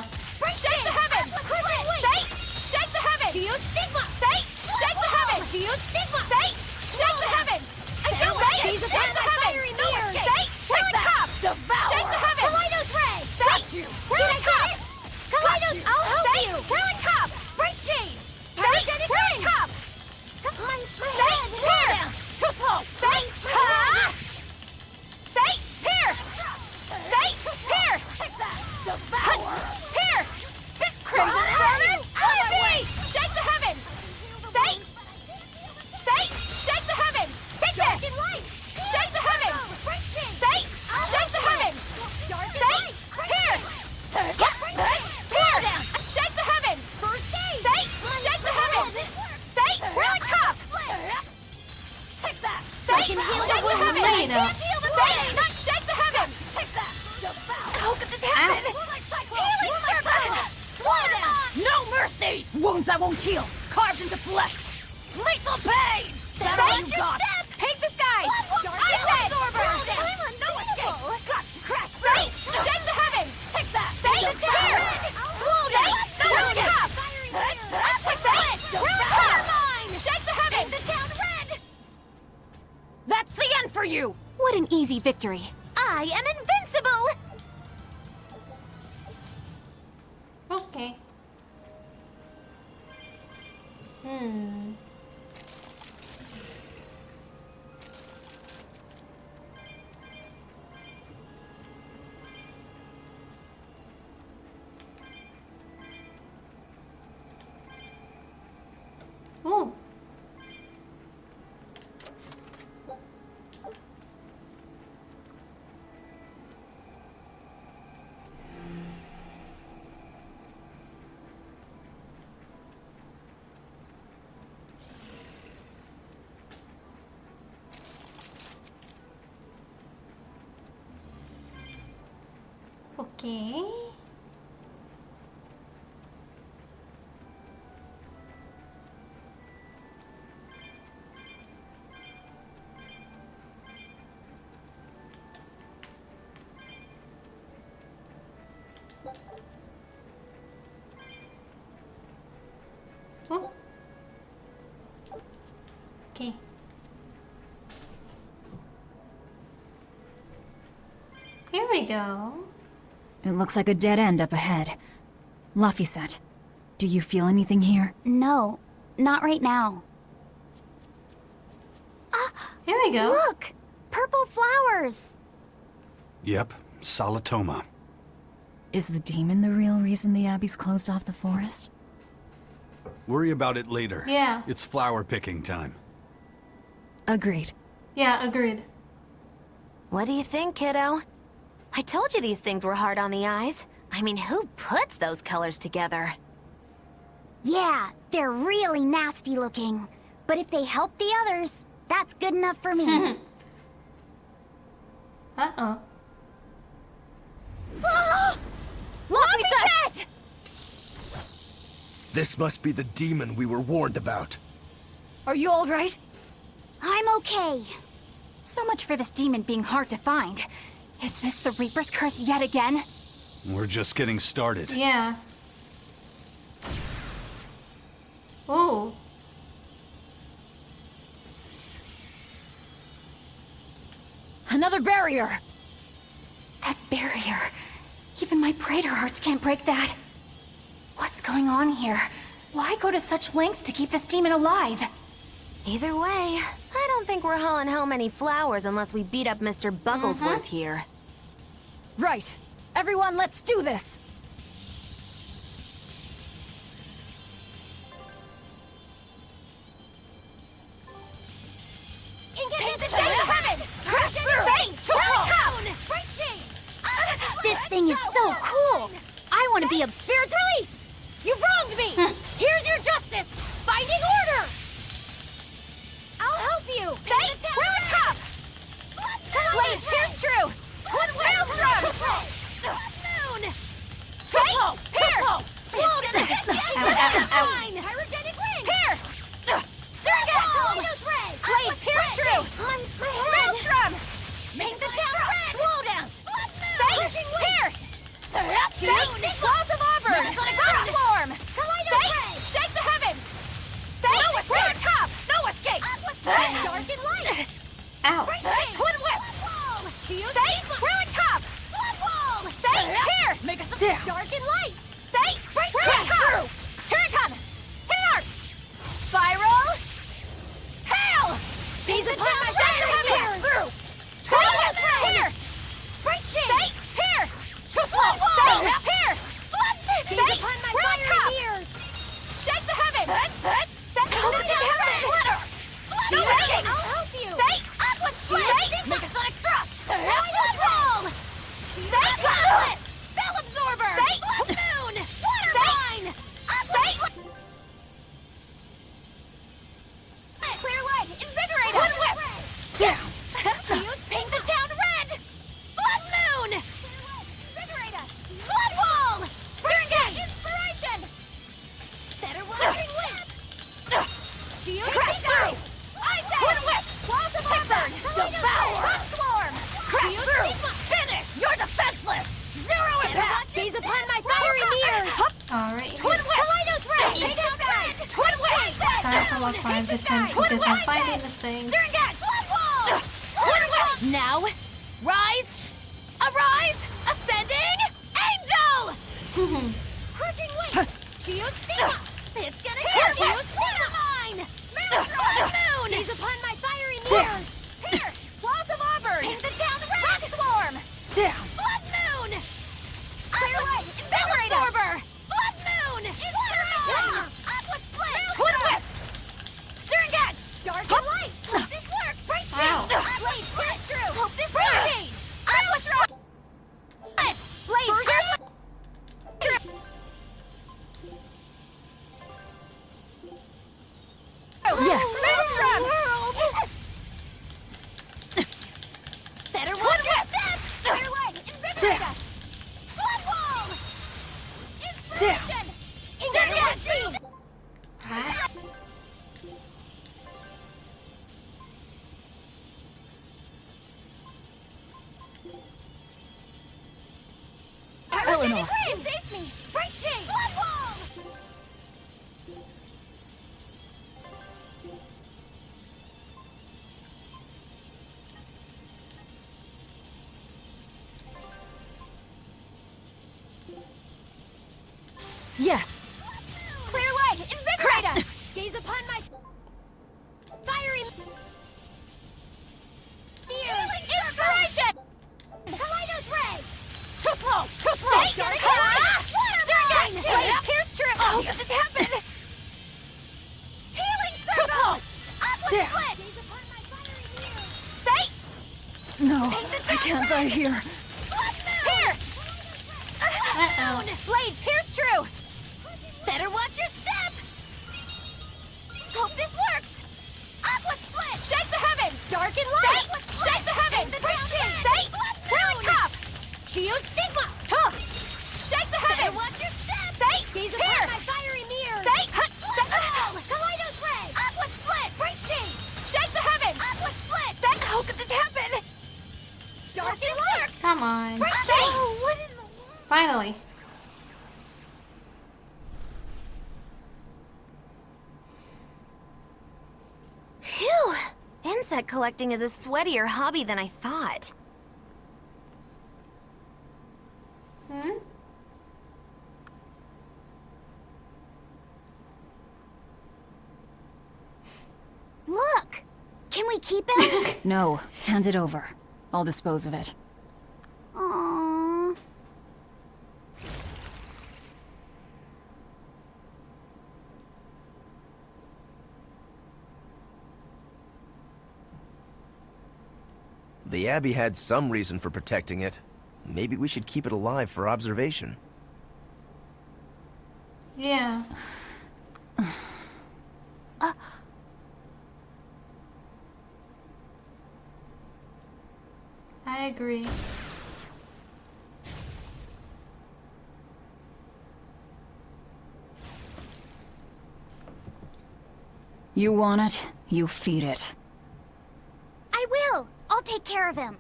S7: Shake the heavens! Say! Shake the heavens! Geo stigma! Say! Shake the heavens! Geo stigma! Say! Shake the heavens! I don't like it! Shake the heavens! Say! Really tough! Devour! Shake the heavens! Kaleidos ray! Got you! Really tough! Kaleidos! I'll help you! Really tough! Bright shade! Say! Really tough! Say! Pierce! Too slow! Say! Ha! Say! Pierce! Say! Pierce! Devour! Pierce! Crimson Sermon! Fire Beast! Shake the heavens! Say! Say! Shake the heavens! Take this! Shake the heavens! Say! Shake the heavens! Say! Pierce! Pierce! Shake the heavens! Say! Shake the heavens! Say! Really tough! Take that! Say! Shake the heavens! Say! Not shake the heavens! Take that! How could this happen? Healing serpent! No mercy! Wounds that won't heal, carved into flesh. Lethal pain! That's all you got! Take this, guys! Ice Edge! No escape! Gotcha! Crash through! Shake the heavens! Take that! Say the tears! Swoon! No escape! We're on top! Shake the heavens! The town red! That's the end for you!
S2: What an easy victory.
S5: I am invincible!
S1: Okay. Oh. Okay. Oh. Okay. Here we go.
S3: It looks like a dead end up ahead. Laphicet, do you feel anything here?
S12: No, not right now.
S1: Here we go.
S12: Look! Purple flowers!
S6: Yep, Solitoma.
S3: Is the demon the real reason the Abbey's closed off the forest?
S6: Worry about it later.
S1: Yeah.
S6: It's flower picking time.
S3: Agreed.
S1: Yeah, agreed.
S5: What do you think, kiddo? I told you these things were hard on the eyes. I mean, who puts those colors together?
S12: Yeah, they're really nasty looking. But if they help the others, that's good enough for me.
S1: Uh-oh.
S5: Laphicet!
S10: This must be the demon we were warned about.
S2: Are you all right?
S12: I'm okay.
S2: So much for this demon being hard to find. Is this the Reaper's curse yet again?
S6: We're just getting started.
S1: Yeah. Oh.
S2: Another barrier! That barrier. Even my Praetor hearts can't break that. What's going on here? Why go to such lengths to keep this demon alive?
S5: Either way, I don't think we're hauling home any flowers unless we beat up Mr. Bugglesworth here.
S3: Right. Everyone, let's do this!
S12: This thing is so cool! I want to be a spirit's release!
S7: You wronged me! Here's your justice! Binding order! I'll help you! Say, we're on top! Wait, here's true! One Maelstrom! Moon! Say, Pierce! Swoon! Fine! Pyrogenic ring! Pierce! Surrogate! Wait, Pierce true! Maelstrom! Make the town red! Slow down! Say, Pierce! Say, Claws of Auburn! Rock Swarm! Say, shake the heavens! Say, we're on top! No escape! Dark and light!
S1: Ow.
S7: Twin whip! Say, we're on top! Say, Pierce! Make us the dark and light! Say, we're on top! Here I come! Hit art! Spiral! Hail! These upon my Pierce! Through! Say, Pierce! Say, Pierce! Too slow! Say, Pierce! Say, we're on top! Shake the heavens! Say, hold the heavens! No escape! I'll help you! Say, Aqua Split! Say, make a sonic thrust! Flood Roll! Say, Spell Absorber! Say, Moon!
S1: just trying to focus on fighting the thing.
S7: Now, rise, arise, ascending, angel! Crushing weight! Geostigma! It's gonna hit you! Mine! Blood moon! Gaze upon my fiery mirrors! Pierce! Walls of Auburn! Paint them down red! Swarm! Down! Blood moon! Clear way! Spell absorber! Blood moon! Intermission! Aqua split! Twin whip! Stern gauge! Dark and light! Hope this works! Right chain! Blade pierce true! Hope this works! Aqua split! Blade pierce!
S3: Yes.
S7: Maelstrom! Better watch your step! Clear way! Invigorate us! Flood wall! Inspiration! Inspiration!
S3: Eleanor!
S7: You saved me! Right chain! Flood wall!
S3: Yes!
S7: Clear way! Invigorate us! Gaze upon my fiery mirrors! Inspiration! Kaleidos ray!
S3: Too slow! Too slow!
S7: Waterline! Pierce true!
S3: How could this happen?
S7: Healing
S3: Too
S7: circle!
S3: slow!
S7: Aqua
S3: There.
S7: split! Gaze upon my fiery mirrors! Say!
S3: No, I can't die here.
S7: Blood moon! Pierce! Moon! Blade, pierce true! Better watch your step! Hope this works! Aqua split! Shake the heavens! Dark and light! Shake the heavens! Say! Really top! Geostigma! Huh! Shake the heavens! Better watch your step! Say! Gaze upon my fiery mirrors! Say! Kaleidos ray! Aqua split! Great chain! Shake the heavens! Aqua split! Say! How could this happen? Dark and light!
S1: Come on.
S7: Great chain! Oh, what in the...
S1: Finally.
S5: Phew! Insect collecting is a sweatier hobby than I thought.
S1: Hmm?
S12: Look! Can we keep it?
S3: No, hand it over. I'll dispose of it.
S12: Aww.
S10: The Abbey had some reason for protecting it. Maybe we should keep it alive for observation.
S1: Yeah. I agree.
S3: You want it, you feed it.
S12: I will! I'll take care of him.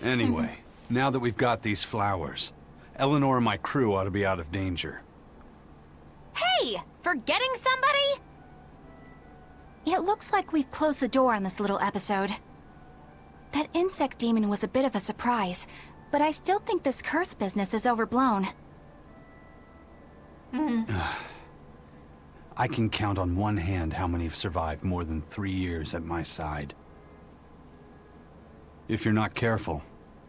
S6: Anyway, now that we've got these flowers, Eleanor and my crew ought to be out of danger.
S5: Hey! Forgetting somebody?
S2: It looks like we've closed the door on this little episode. That insect demon was a bit of a surprise, but I still think this curse business is overblown.
S6: I can count on one hand how many have survived more than 3 years at my side. If you're not careful,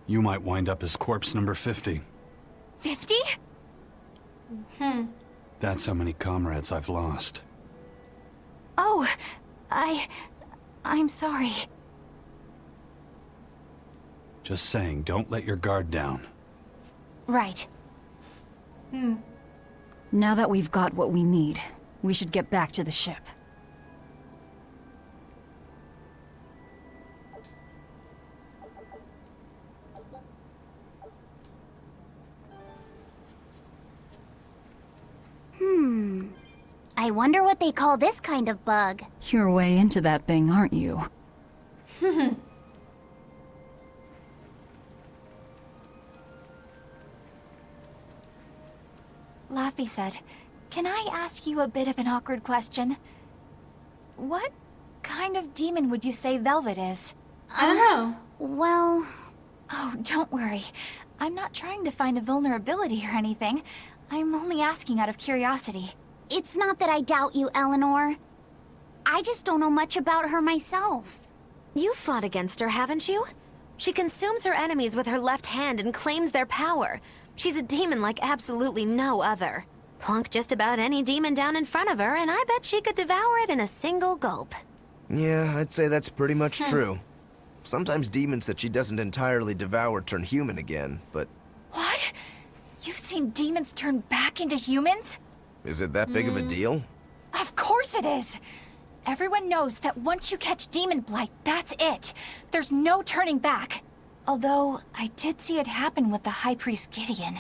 S6: you might wind up as corpse number 50.
S2: 50?
S6: That's how many comrades I've lost.
S2: Oh, I'm sorry.
S6: Just saying, don't let your guard down.
S2: Right.
S3: Now that we've got what we need, we should get back to the ship.
S12: I wonder what they call this kind of bug.
S3: You're way into that thing, aren't you?
S2: Laffy said, "Can I ask you a bit of an awkward question? what kind of demon would you say Velvet is?
S1: I don't know.
S12: Well...
S2: Oh, don't worry. I'm not trying to find a vulnerability or anything. I'm only asking out of curiosity.
S12: It's not that I doubt you, Eleanor. I just don't know much about her myself.
S5: You fought against her, haven't you? She consumes her enemies with her left hand and claims their power. She's a demon like absolutely no other. Plunk just about any demon down in front of her, and I bet she could devour it in a single gulp.
S10: Yeah, I'd say that's pretty much true. Sometimes demons that she doesn't entirely devour turn human again, but...
S2: What? You've seen demons turn back into humans?
S10: Is it that big of a deal?
S2: Of course it is! Everyone knows that once you catch Demon Blight, that's it. There's no turning back. Although, I did see it happen with the High Priest Gideon.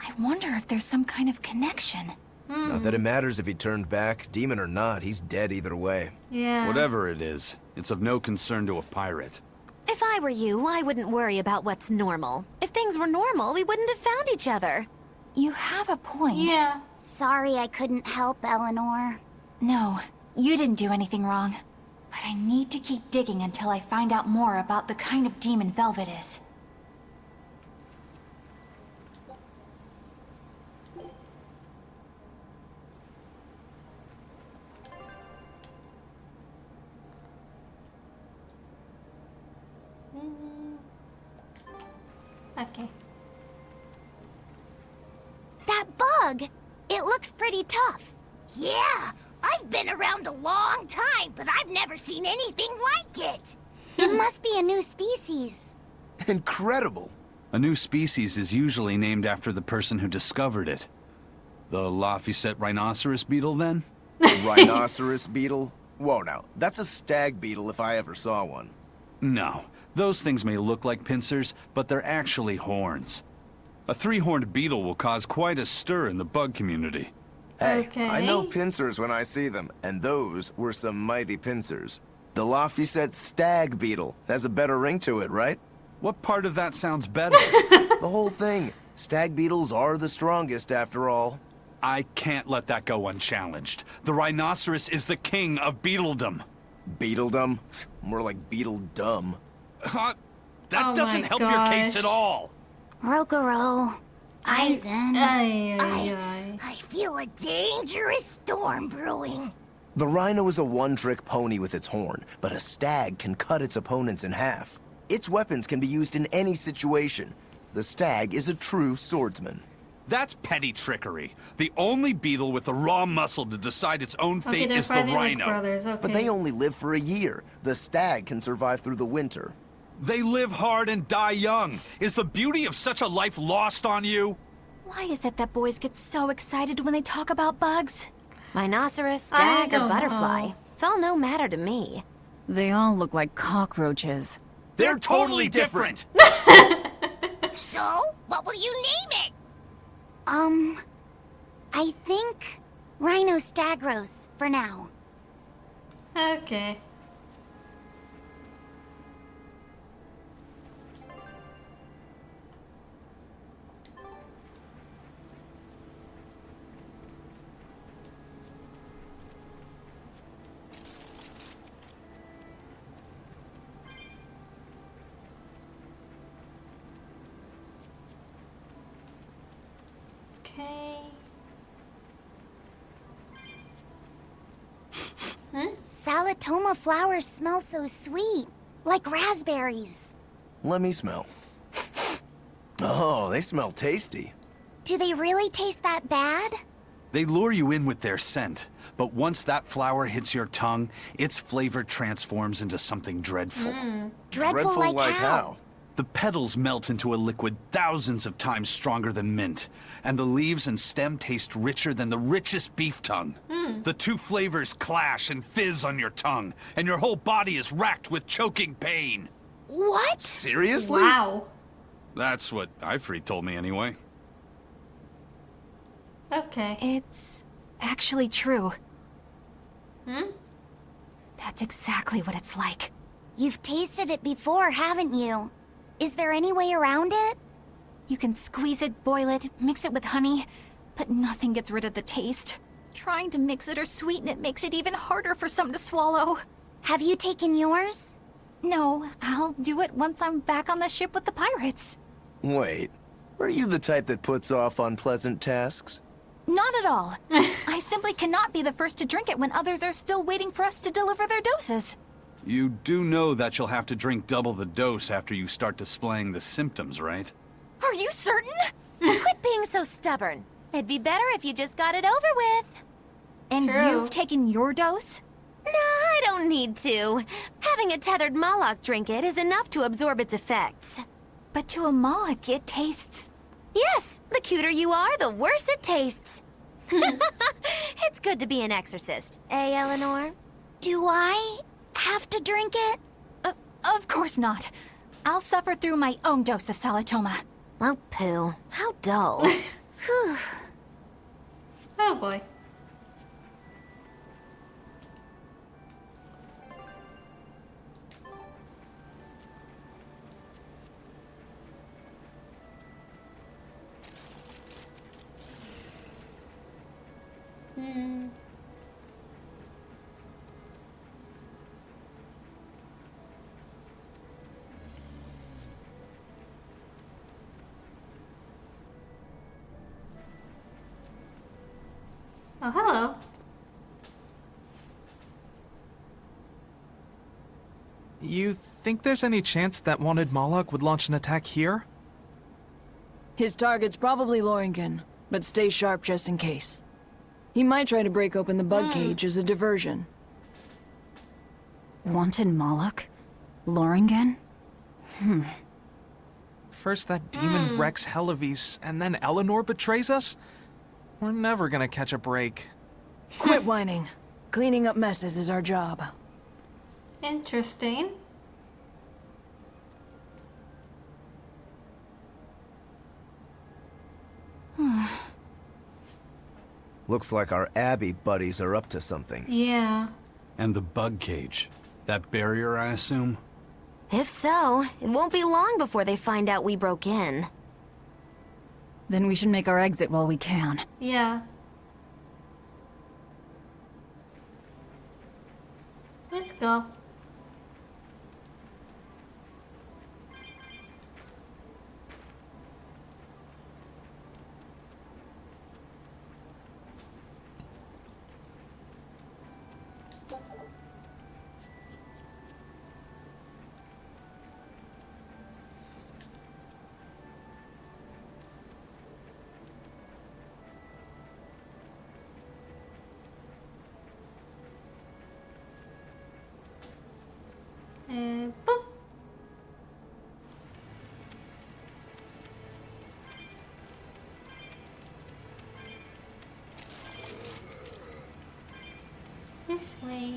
S2: I wonder if there's some kind of connection.
S10: Not that it matters if he turned back. Demon or not, he's dead either way.
S1: Yeah.
S6: Whatever it is, it's of no concern to a pirate.
S5: If I were you, I wouldn't worry about what's normal. If things were normal, we wouldn't have found each other.
S2: You have a point.
S1: Yeah.
S12: Sorry I couldn't help, Eleanor.
S2: No, you didn't do anything wrong. But I need to keep digging until I find out more about the kind of demon Velvet is.
S1: Okay.
S12: That bug! It looks pretty tough.
S4: Yeah, I've been around a long time, but I've never seen anything like it.
S12: It must be a new species.
S10: Incredible!
S6: A new species is usually named after the person who discovered it. The Laphicet rhinoceros beetle, then?
S10: Rhinoceros beetle? Whoa now, that's a stag beetle if I ever saw one.
S6: No. Those things may look like pincers, but they're actually horns. A three-horned beetle will cause quite a stir in the bug community.
S10: Hey,
S1: Okay.
S10: I know pincers when I see them, and those were some mighty pincers. The Laphicet stag beetle has a better ring to it, right?
S6: What part of that sounds better?
S10: The whole thing. Stag beetles are the strongest, after all.
S6: I can't let that go unchallenged. The rhinoceros is the king of beetledom.
S10: Beetledom? More like beetle dumb.
S6: That
S1: Oh
S6: doesn't
S1: my
S6: help your case
S1: gosh.
S6: at all.
S12: Rokuro. Aizen.
S4: I feel a dangerous storm brewing.
S10: The rhino is a one-trick pony with its horn, but a stag can cut its opponents in half. Its weapons can be used in any situation. The stag is a true swordsman.
S6: That's petty trickery. The only beetle with the raw muscle to decide its own
S1: Okay,
S6: fate
S1: they're
S6: is the
S1: fighting like
S6: rhino.
S1: brothers, okay.
S10: But they only live for a year. The stag can survive through the winter.
S6: They live hard and die young. Is the beauty of such a life lost on you?
S2: Why is it that boys get so excited when they talk about bugs?
S5: Rhinoceros, stag, or
S1: don't
S5: butterfly.
S1: know.
S5: It's all no matter to me.
S3: They all look like cockroaches.
S6: They're totally different.
S4: So, what will you name it?
S12: I think Rhinostagros for now.
S1: Okay. Okay.
S12: Salatoma flowers smell so sweet, like raspberries.
S10: Let me smell. Oh, they smell tasty.
S12: Do they really taste that bad?
S6: They lure you in with their scent, but once that flower hits your tongue, its flavor transforms into something dreadful.
S12: Dreadful like how?
S6: The petals melt into a liquid thousands of times stronger than mint, and the leaves and stem taste richer than the richest beef tongue. The two flavors clash and fizz on your tongue, and your whole body is racked with choking pain.
S12: What?
S10: Seriously?
S1: Wow.
S6: That's what Ifrit told me anyway.
S1: Okay.
S2: It's actually true.
S1: Hmm?
S2: That's exactly what it's like.
S12: You've tasted it before, haven't you? Is there any way around it?
S2: You can squeeze it, boil it, mix it with honey, but nothing gets rid of the taste. Trying to mix it or sweeten it makes it even harder for some to swallow.
S12: Have you taken yours?
S2: No, I'll do it once I'm back on the ship with the pirates.
S10: Wait, are you the type that puts off unpleasant tasks?
S2: Not at all. I simply cannot be the first to drink it when others are still waiting for us to deliver their doses.
S6: You do know that you'll have to drink double the dose after you start displaying the symptoms, right?
S2: Are you certain?
S5: Quit being so stubborn. It'd be better if you just got it over with.
S2: And you've taken your dose?
S5: No, I don't need to. Having a tethered Moloch drink it is enough to absorb its effects.
S2: But to a Moloch, it tastes...
S5: Yes, the cuter you are, the worse it tastes. It's good to be an exorcist, eh, Eleanor?
S12: Do I have to drink it?
S2: Of course not. I'll suffer through my own dose of Salatoma.
S5: Oh, poo. How dull. Whew.
S1: Oh boy. Oh, hello.
S20: You think there's any chance that wanted Moloch would launch an attack here?
S21: His target's probably Loringen, but stay sharp just in case. He might try to break open the bug cage as a diversion.
S2: Wanted Moloch? Loringen?
S20: First that demon Rex Hellevise, and then Eleanor betrays us? We're never gonna catch a break.
S21: Quit whining. Cleaning up messes is our job.
S1: Interesting.
S10: Looks like our Abbey buddies are up to something.
S1: Yeah.
S6: And the bug cage. That barrier, I assume?
S5: If so, it won't be long before they find out we broke in.
S3: Then we should make our exit while we can.
S1: Yeah. Let's go. And boop. This way.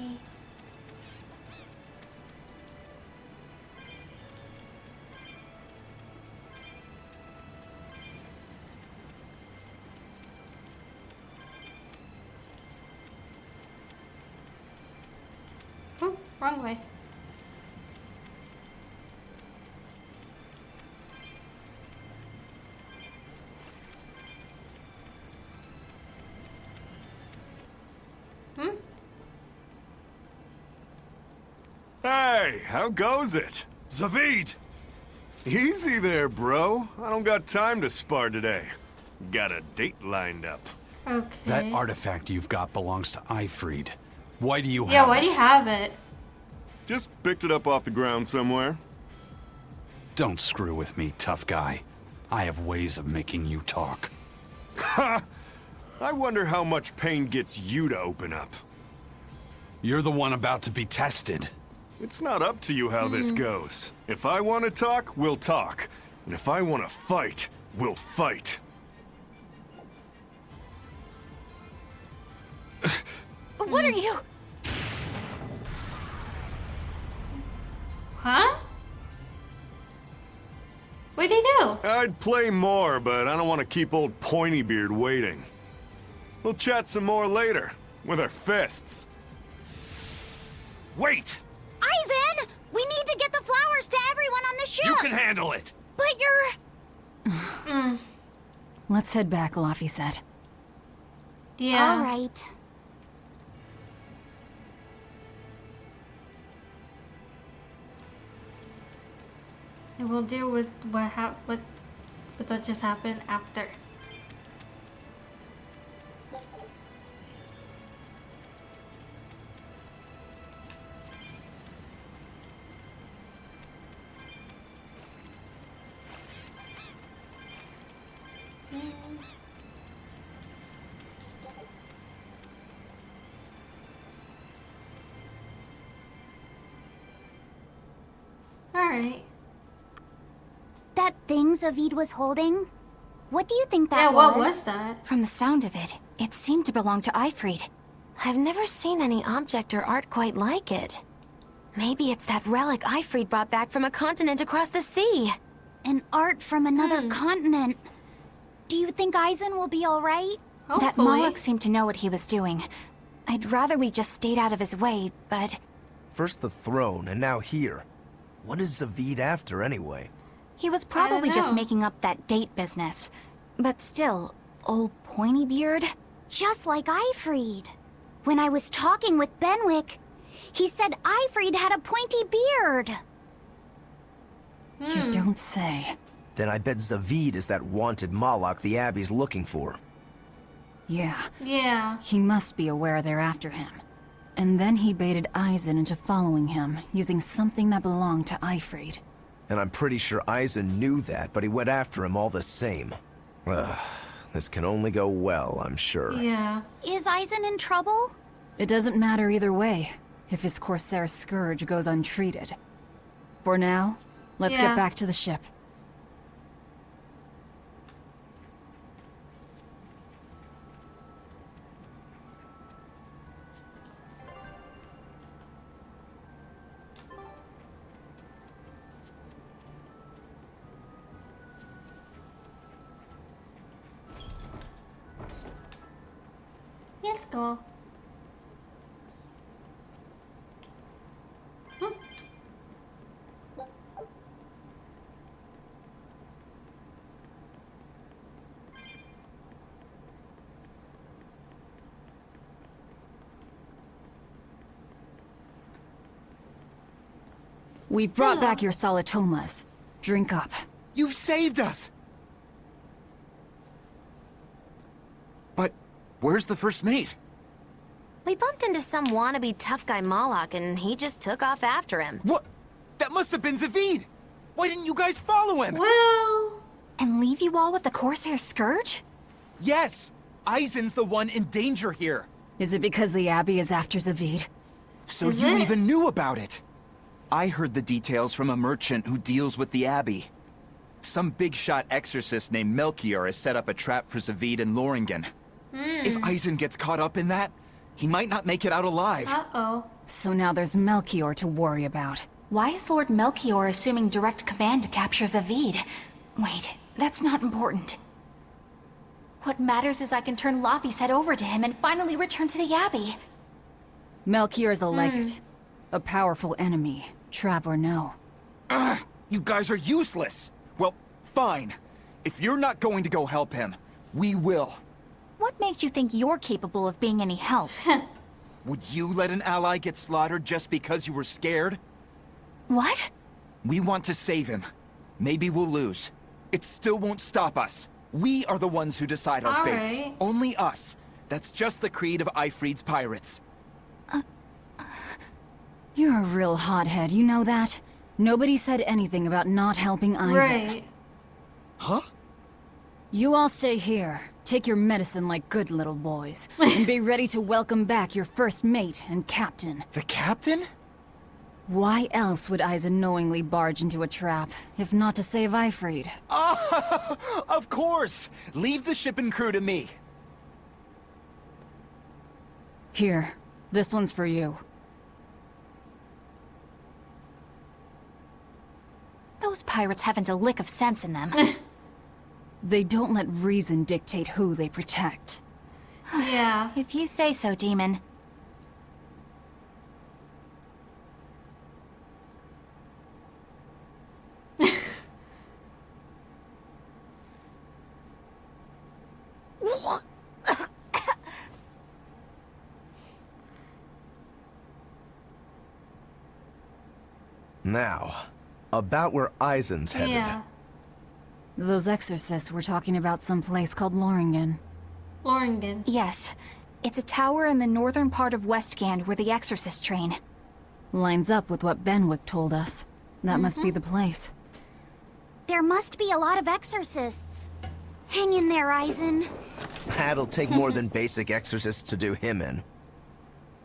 S1: Oh, wrong way.
S22: Hey, how goes it? Zavid! Easy there, bro. I don't got time to spar today. Got a date lined up.
S1: Okay.
S6: That artifact you've got belongs to Ifried. Why do you have it?
S1: Yeah, why do you have it?
S22: Just picked it up off the ground somewhere.
S6: Don't screw with me, tough guy. I have ways of making you talk.
S22: Ha! I wonder how much pain gets you to open up.
S6: You're the one about to be tested.
S22: It's not up to you how this goes. If I want to talk, we'll talk. And if I want to fight, we'll fight.
S2: What are you?
S1: Huh? What'd he do?
S22: I'd play more, but I don't want to keep old Pointybeard waiting. We'll chat some more later, with our fists.
S16: Wait!
S12: Aizen! We need to get the flowers to everyone on the ship!
S16: You can handle it!
S12: But you're...
S3: Let's head back, Laffy said.
S1: Yeah.
S12: All right.
S1: And we'll deal with what just happened after. Alright.
S12: That thing Zavid was holding? What do you think that
S1: Yeah,
S12: was?
S1: what was that?
S2: From the sound of it, it seemed to belong to Ifrid.
S5: I've never seen any object or art quite like it. Maybe it's that relic Ifrid brought back from a continent across the sea.
S12: An art from another continent. Do you think Eisen will be alright?
S2: That Moloch seemed to know what he was doing. I'd rather we just stayed out of his way, but...
S10: First the throne, and now here. What is Zavid after, anyway?
S2: He was probably just making up that date business. But still, old pointy beard?
S12: Just like Ifrid. When I was talking with Benwick, he said Ifrid had a pointy beard.
S2: You don't say.
S10: Then I bet Zavid is that wanted Moloch the Abbey's looking for.
S3: Yeah.
S1: Yeah.
S3: He must be aware they're after him. And then he baited Eisen into following him, using something that belonged to Ifrid.
S10: And I'm pretty sure Eisen knew that, but he went after him all the same. Ugh, this can only go well, I'm sure.
S1: Yeah.
S12: Is Eisen in trouble?
S3: It doesn't matter either way, if his Corsair scourge goes untreated. For now, let's get back to the ship.
S1: Let's go.
S3: We've brought back your Salatomas. Drink up.
S18: You've saved us! But where's the first mate?
S5: We bumped into some wannabe tough guy Moloch, and he just took off after him.
S18: What? That must have been Zavid! Why didn't you guys follow him?
S1: Well...
S2: And leave you all with the Corsair scourge?
S18: Yes! Eisen's the one in danger here.
S3: Is it because the Abbey is after Zavid?
S18: So you even knew about it? I heard the details from a merchant who deals with the Abbey. Some big-shot exorcist named Melchior has set up a trap for Zavid and Loringen. If Eisen gets caught up in that, he might not make it out alive.
S1: Uh-oh.
S3: So now there's Melchior to worry about.
S2: Why is Lord Melchior assuming direct command to capture Zavid? Wait, that's not important. What matters is I can turn Laphicet over to him and finally return to the Abbey.
S3: Melchior is a legate. A powerful enemy, trap or no.
S18: Ugh, you guys are useless! Well, fine. If you're not going to go help him, we will.
S2: What makes you think you're capable of being any help?
S18: Would you let an ally get slaughtered just because you were scared?
S2: What?
S18: We want to save him. Maybe we'll lose. It still won't stop us. We are the ones who decide our fates.
S1: Right.
S18: Only us. That's just the creed of Ifrid's pirates.
S3: You're a real hothead, you know that? Nobody said anything about not helping Eisen.
S1: Right.
S18: Huh?
S3: You all stay here, take your medicine like good little boys, and be ready to welcome back your first mate and captain.
S18: The captain?
S3: Why else would Eisen knowingly barge into a trap, if not to save Ifrid?
S18: Of course! Leave the ship and crew to me.
S3: Here, this one's for you.
S2: Those pirates haven't a lick of sense in them.
S3: They don't let reason dictate who they protect.
S1: Yeah.
S2: If you say so, Demon.
S10: Now, about where Eisen's headed.
S1: Yeah.
S3: Those exorcists were talking about some place called Loringen.
S1: Loringen.
S2: Yes. It's a tower in the northern part of Westgand where the exorcists train.
S3: Lines up with what Benwick told us. That must be the place.
S12: There must be a lot of exorcists. Hang in there, Eisen.
S10: That'll take more than basic exorcists to do him in.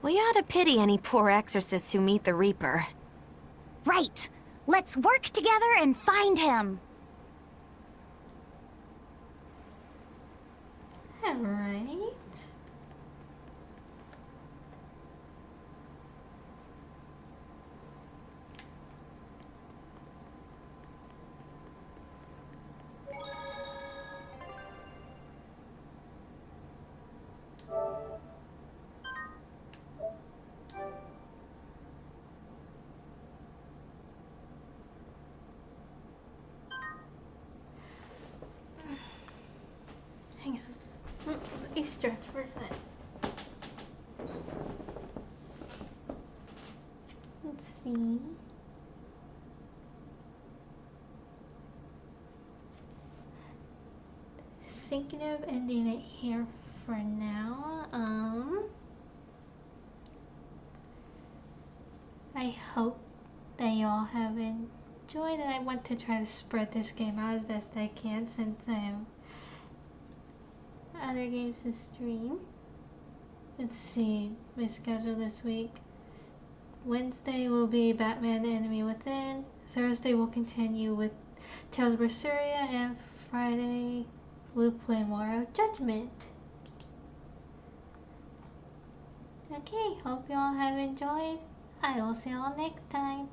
S5: We ought to pity any poor exorcists who meet the Reaper.
S12: Right. Let's work together and find him.
S1: Alright. Hang on. Let me stretch for a second. Let's see. Thinking of ending it here for now. I hope that y'all have enjoyed it. I want to try to spread this game out as best I can since I have other games to stream. Let's see my schedule this week. Wednesday will be Batman the Enemy Within. Thursday will continue with Tales of Berseria, and Friday we'll play more of Judgment. Okay, hope y'all have enjoyed. I will see y'all next time.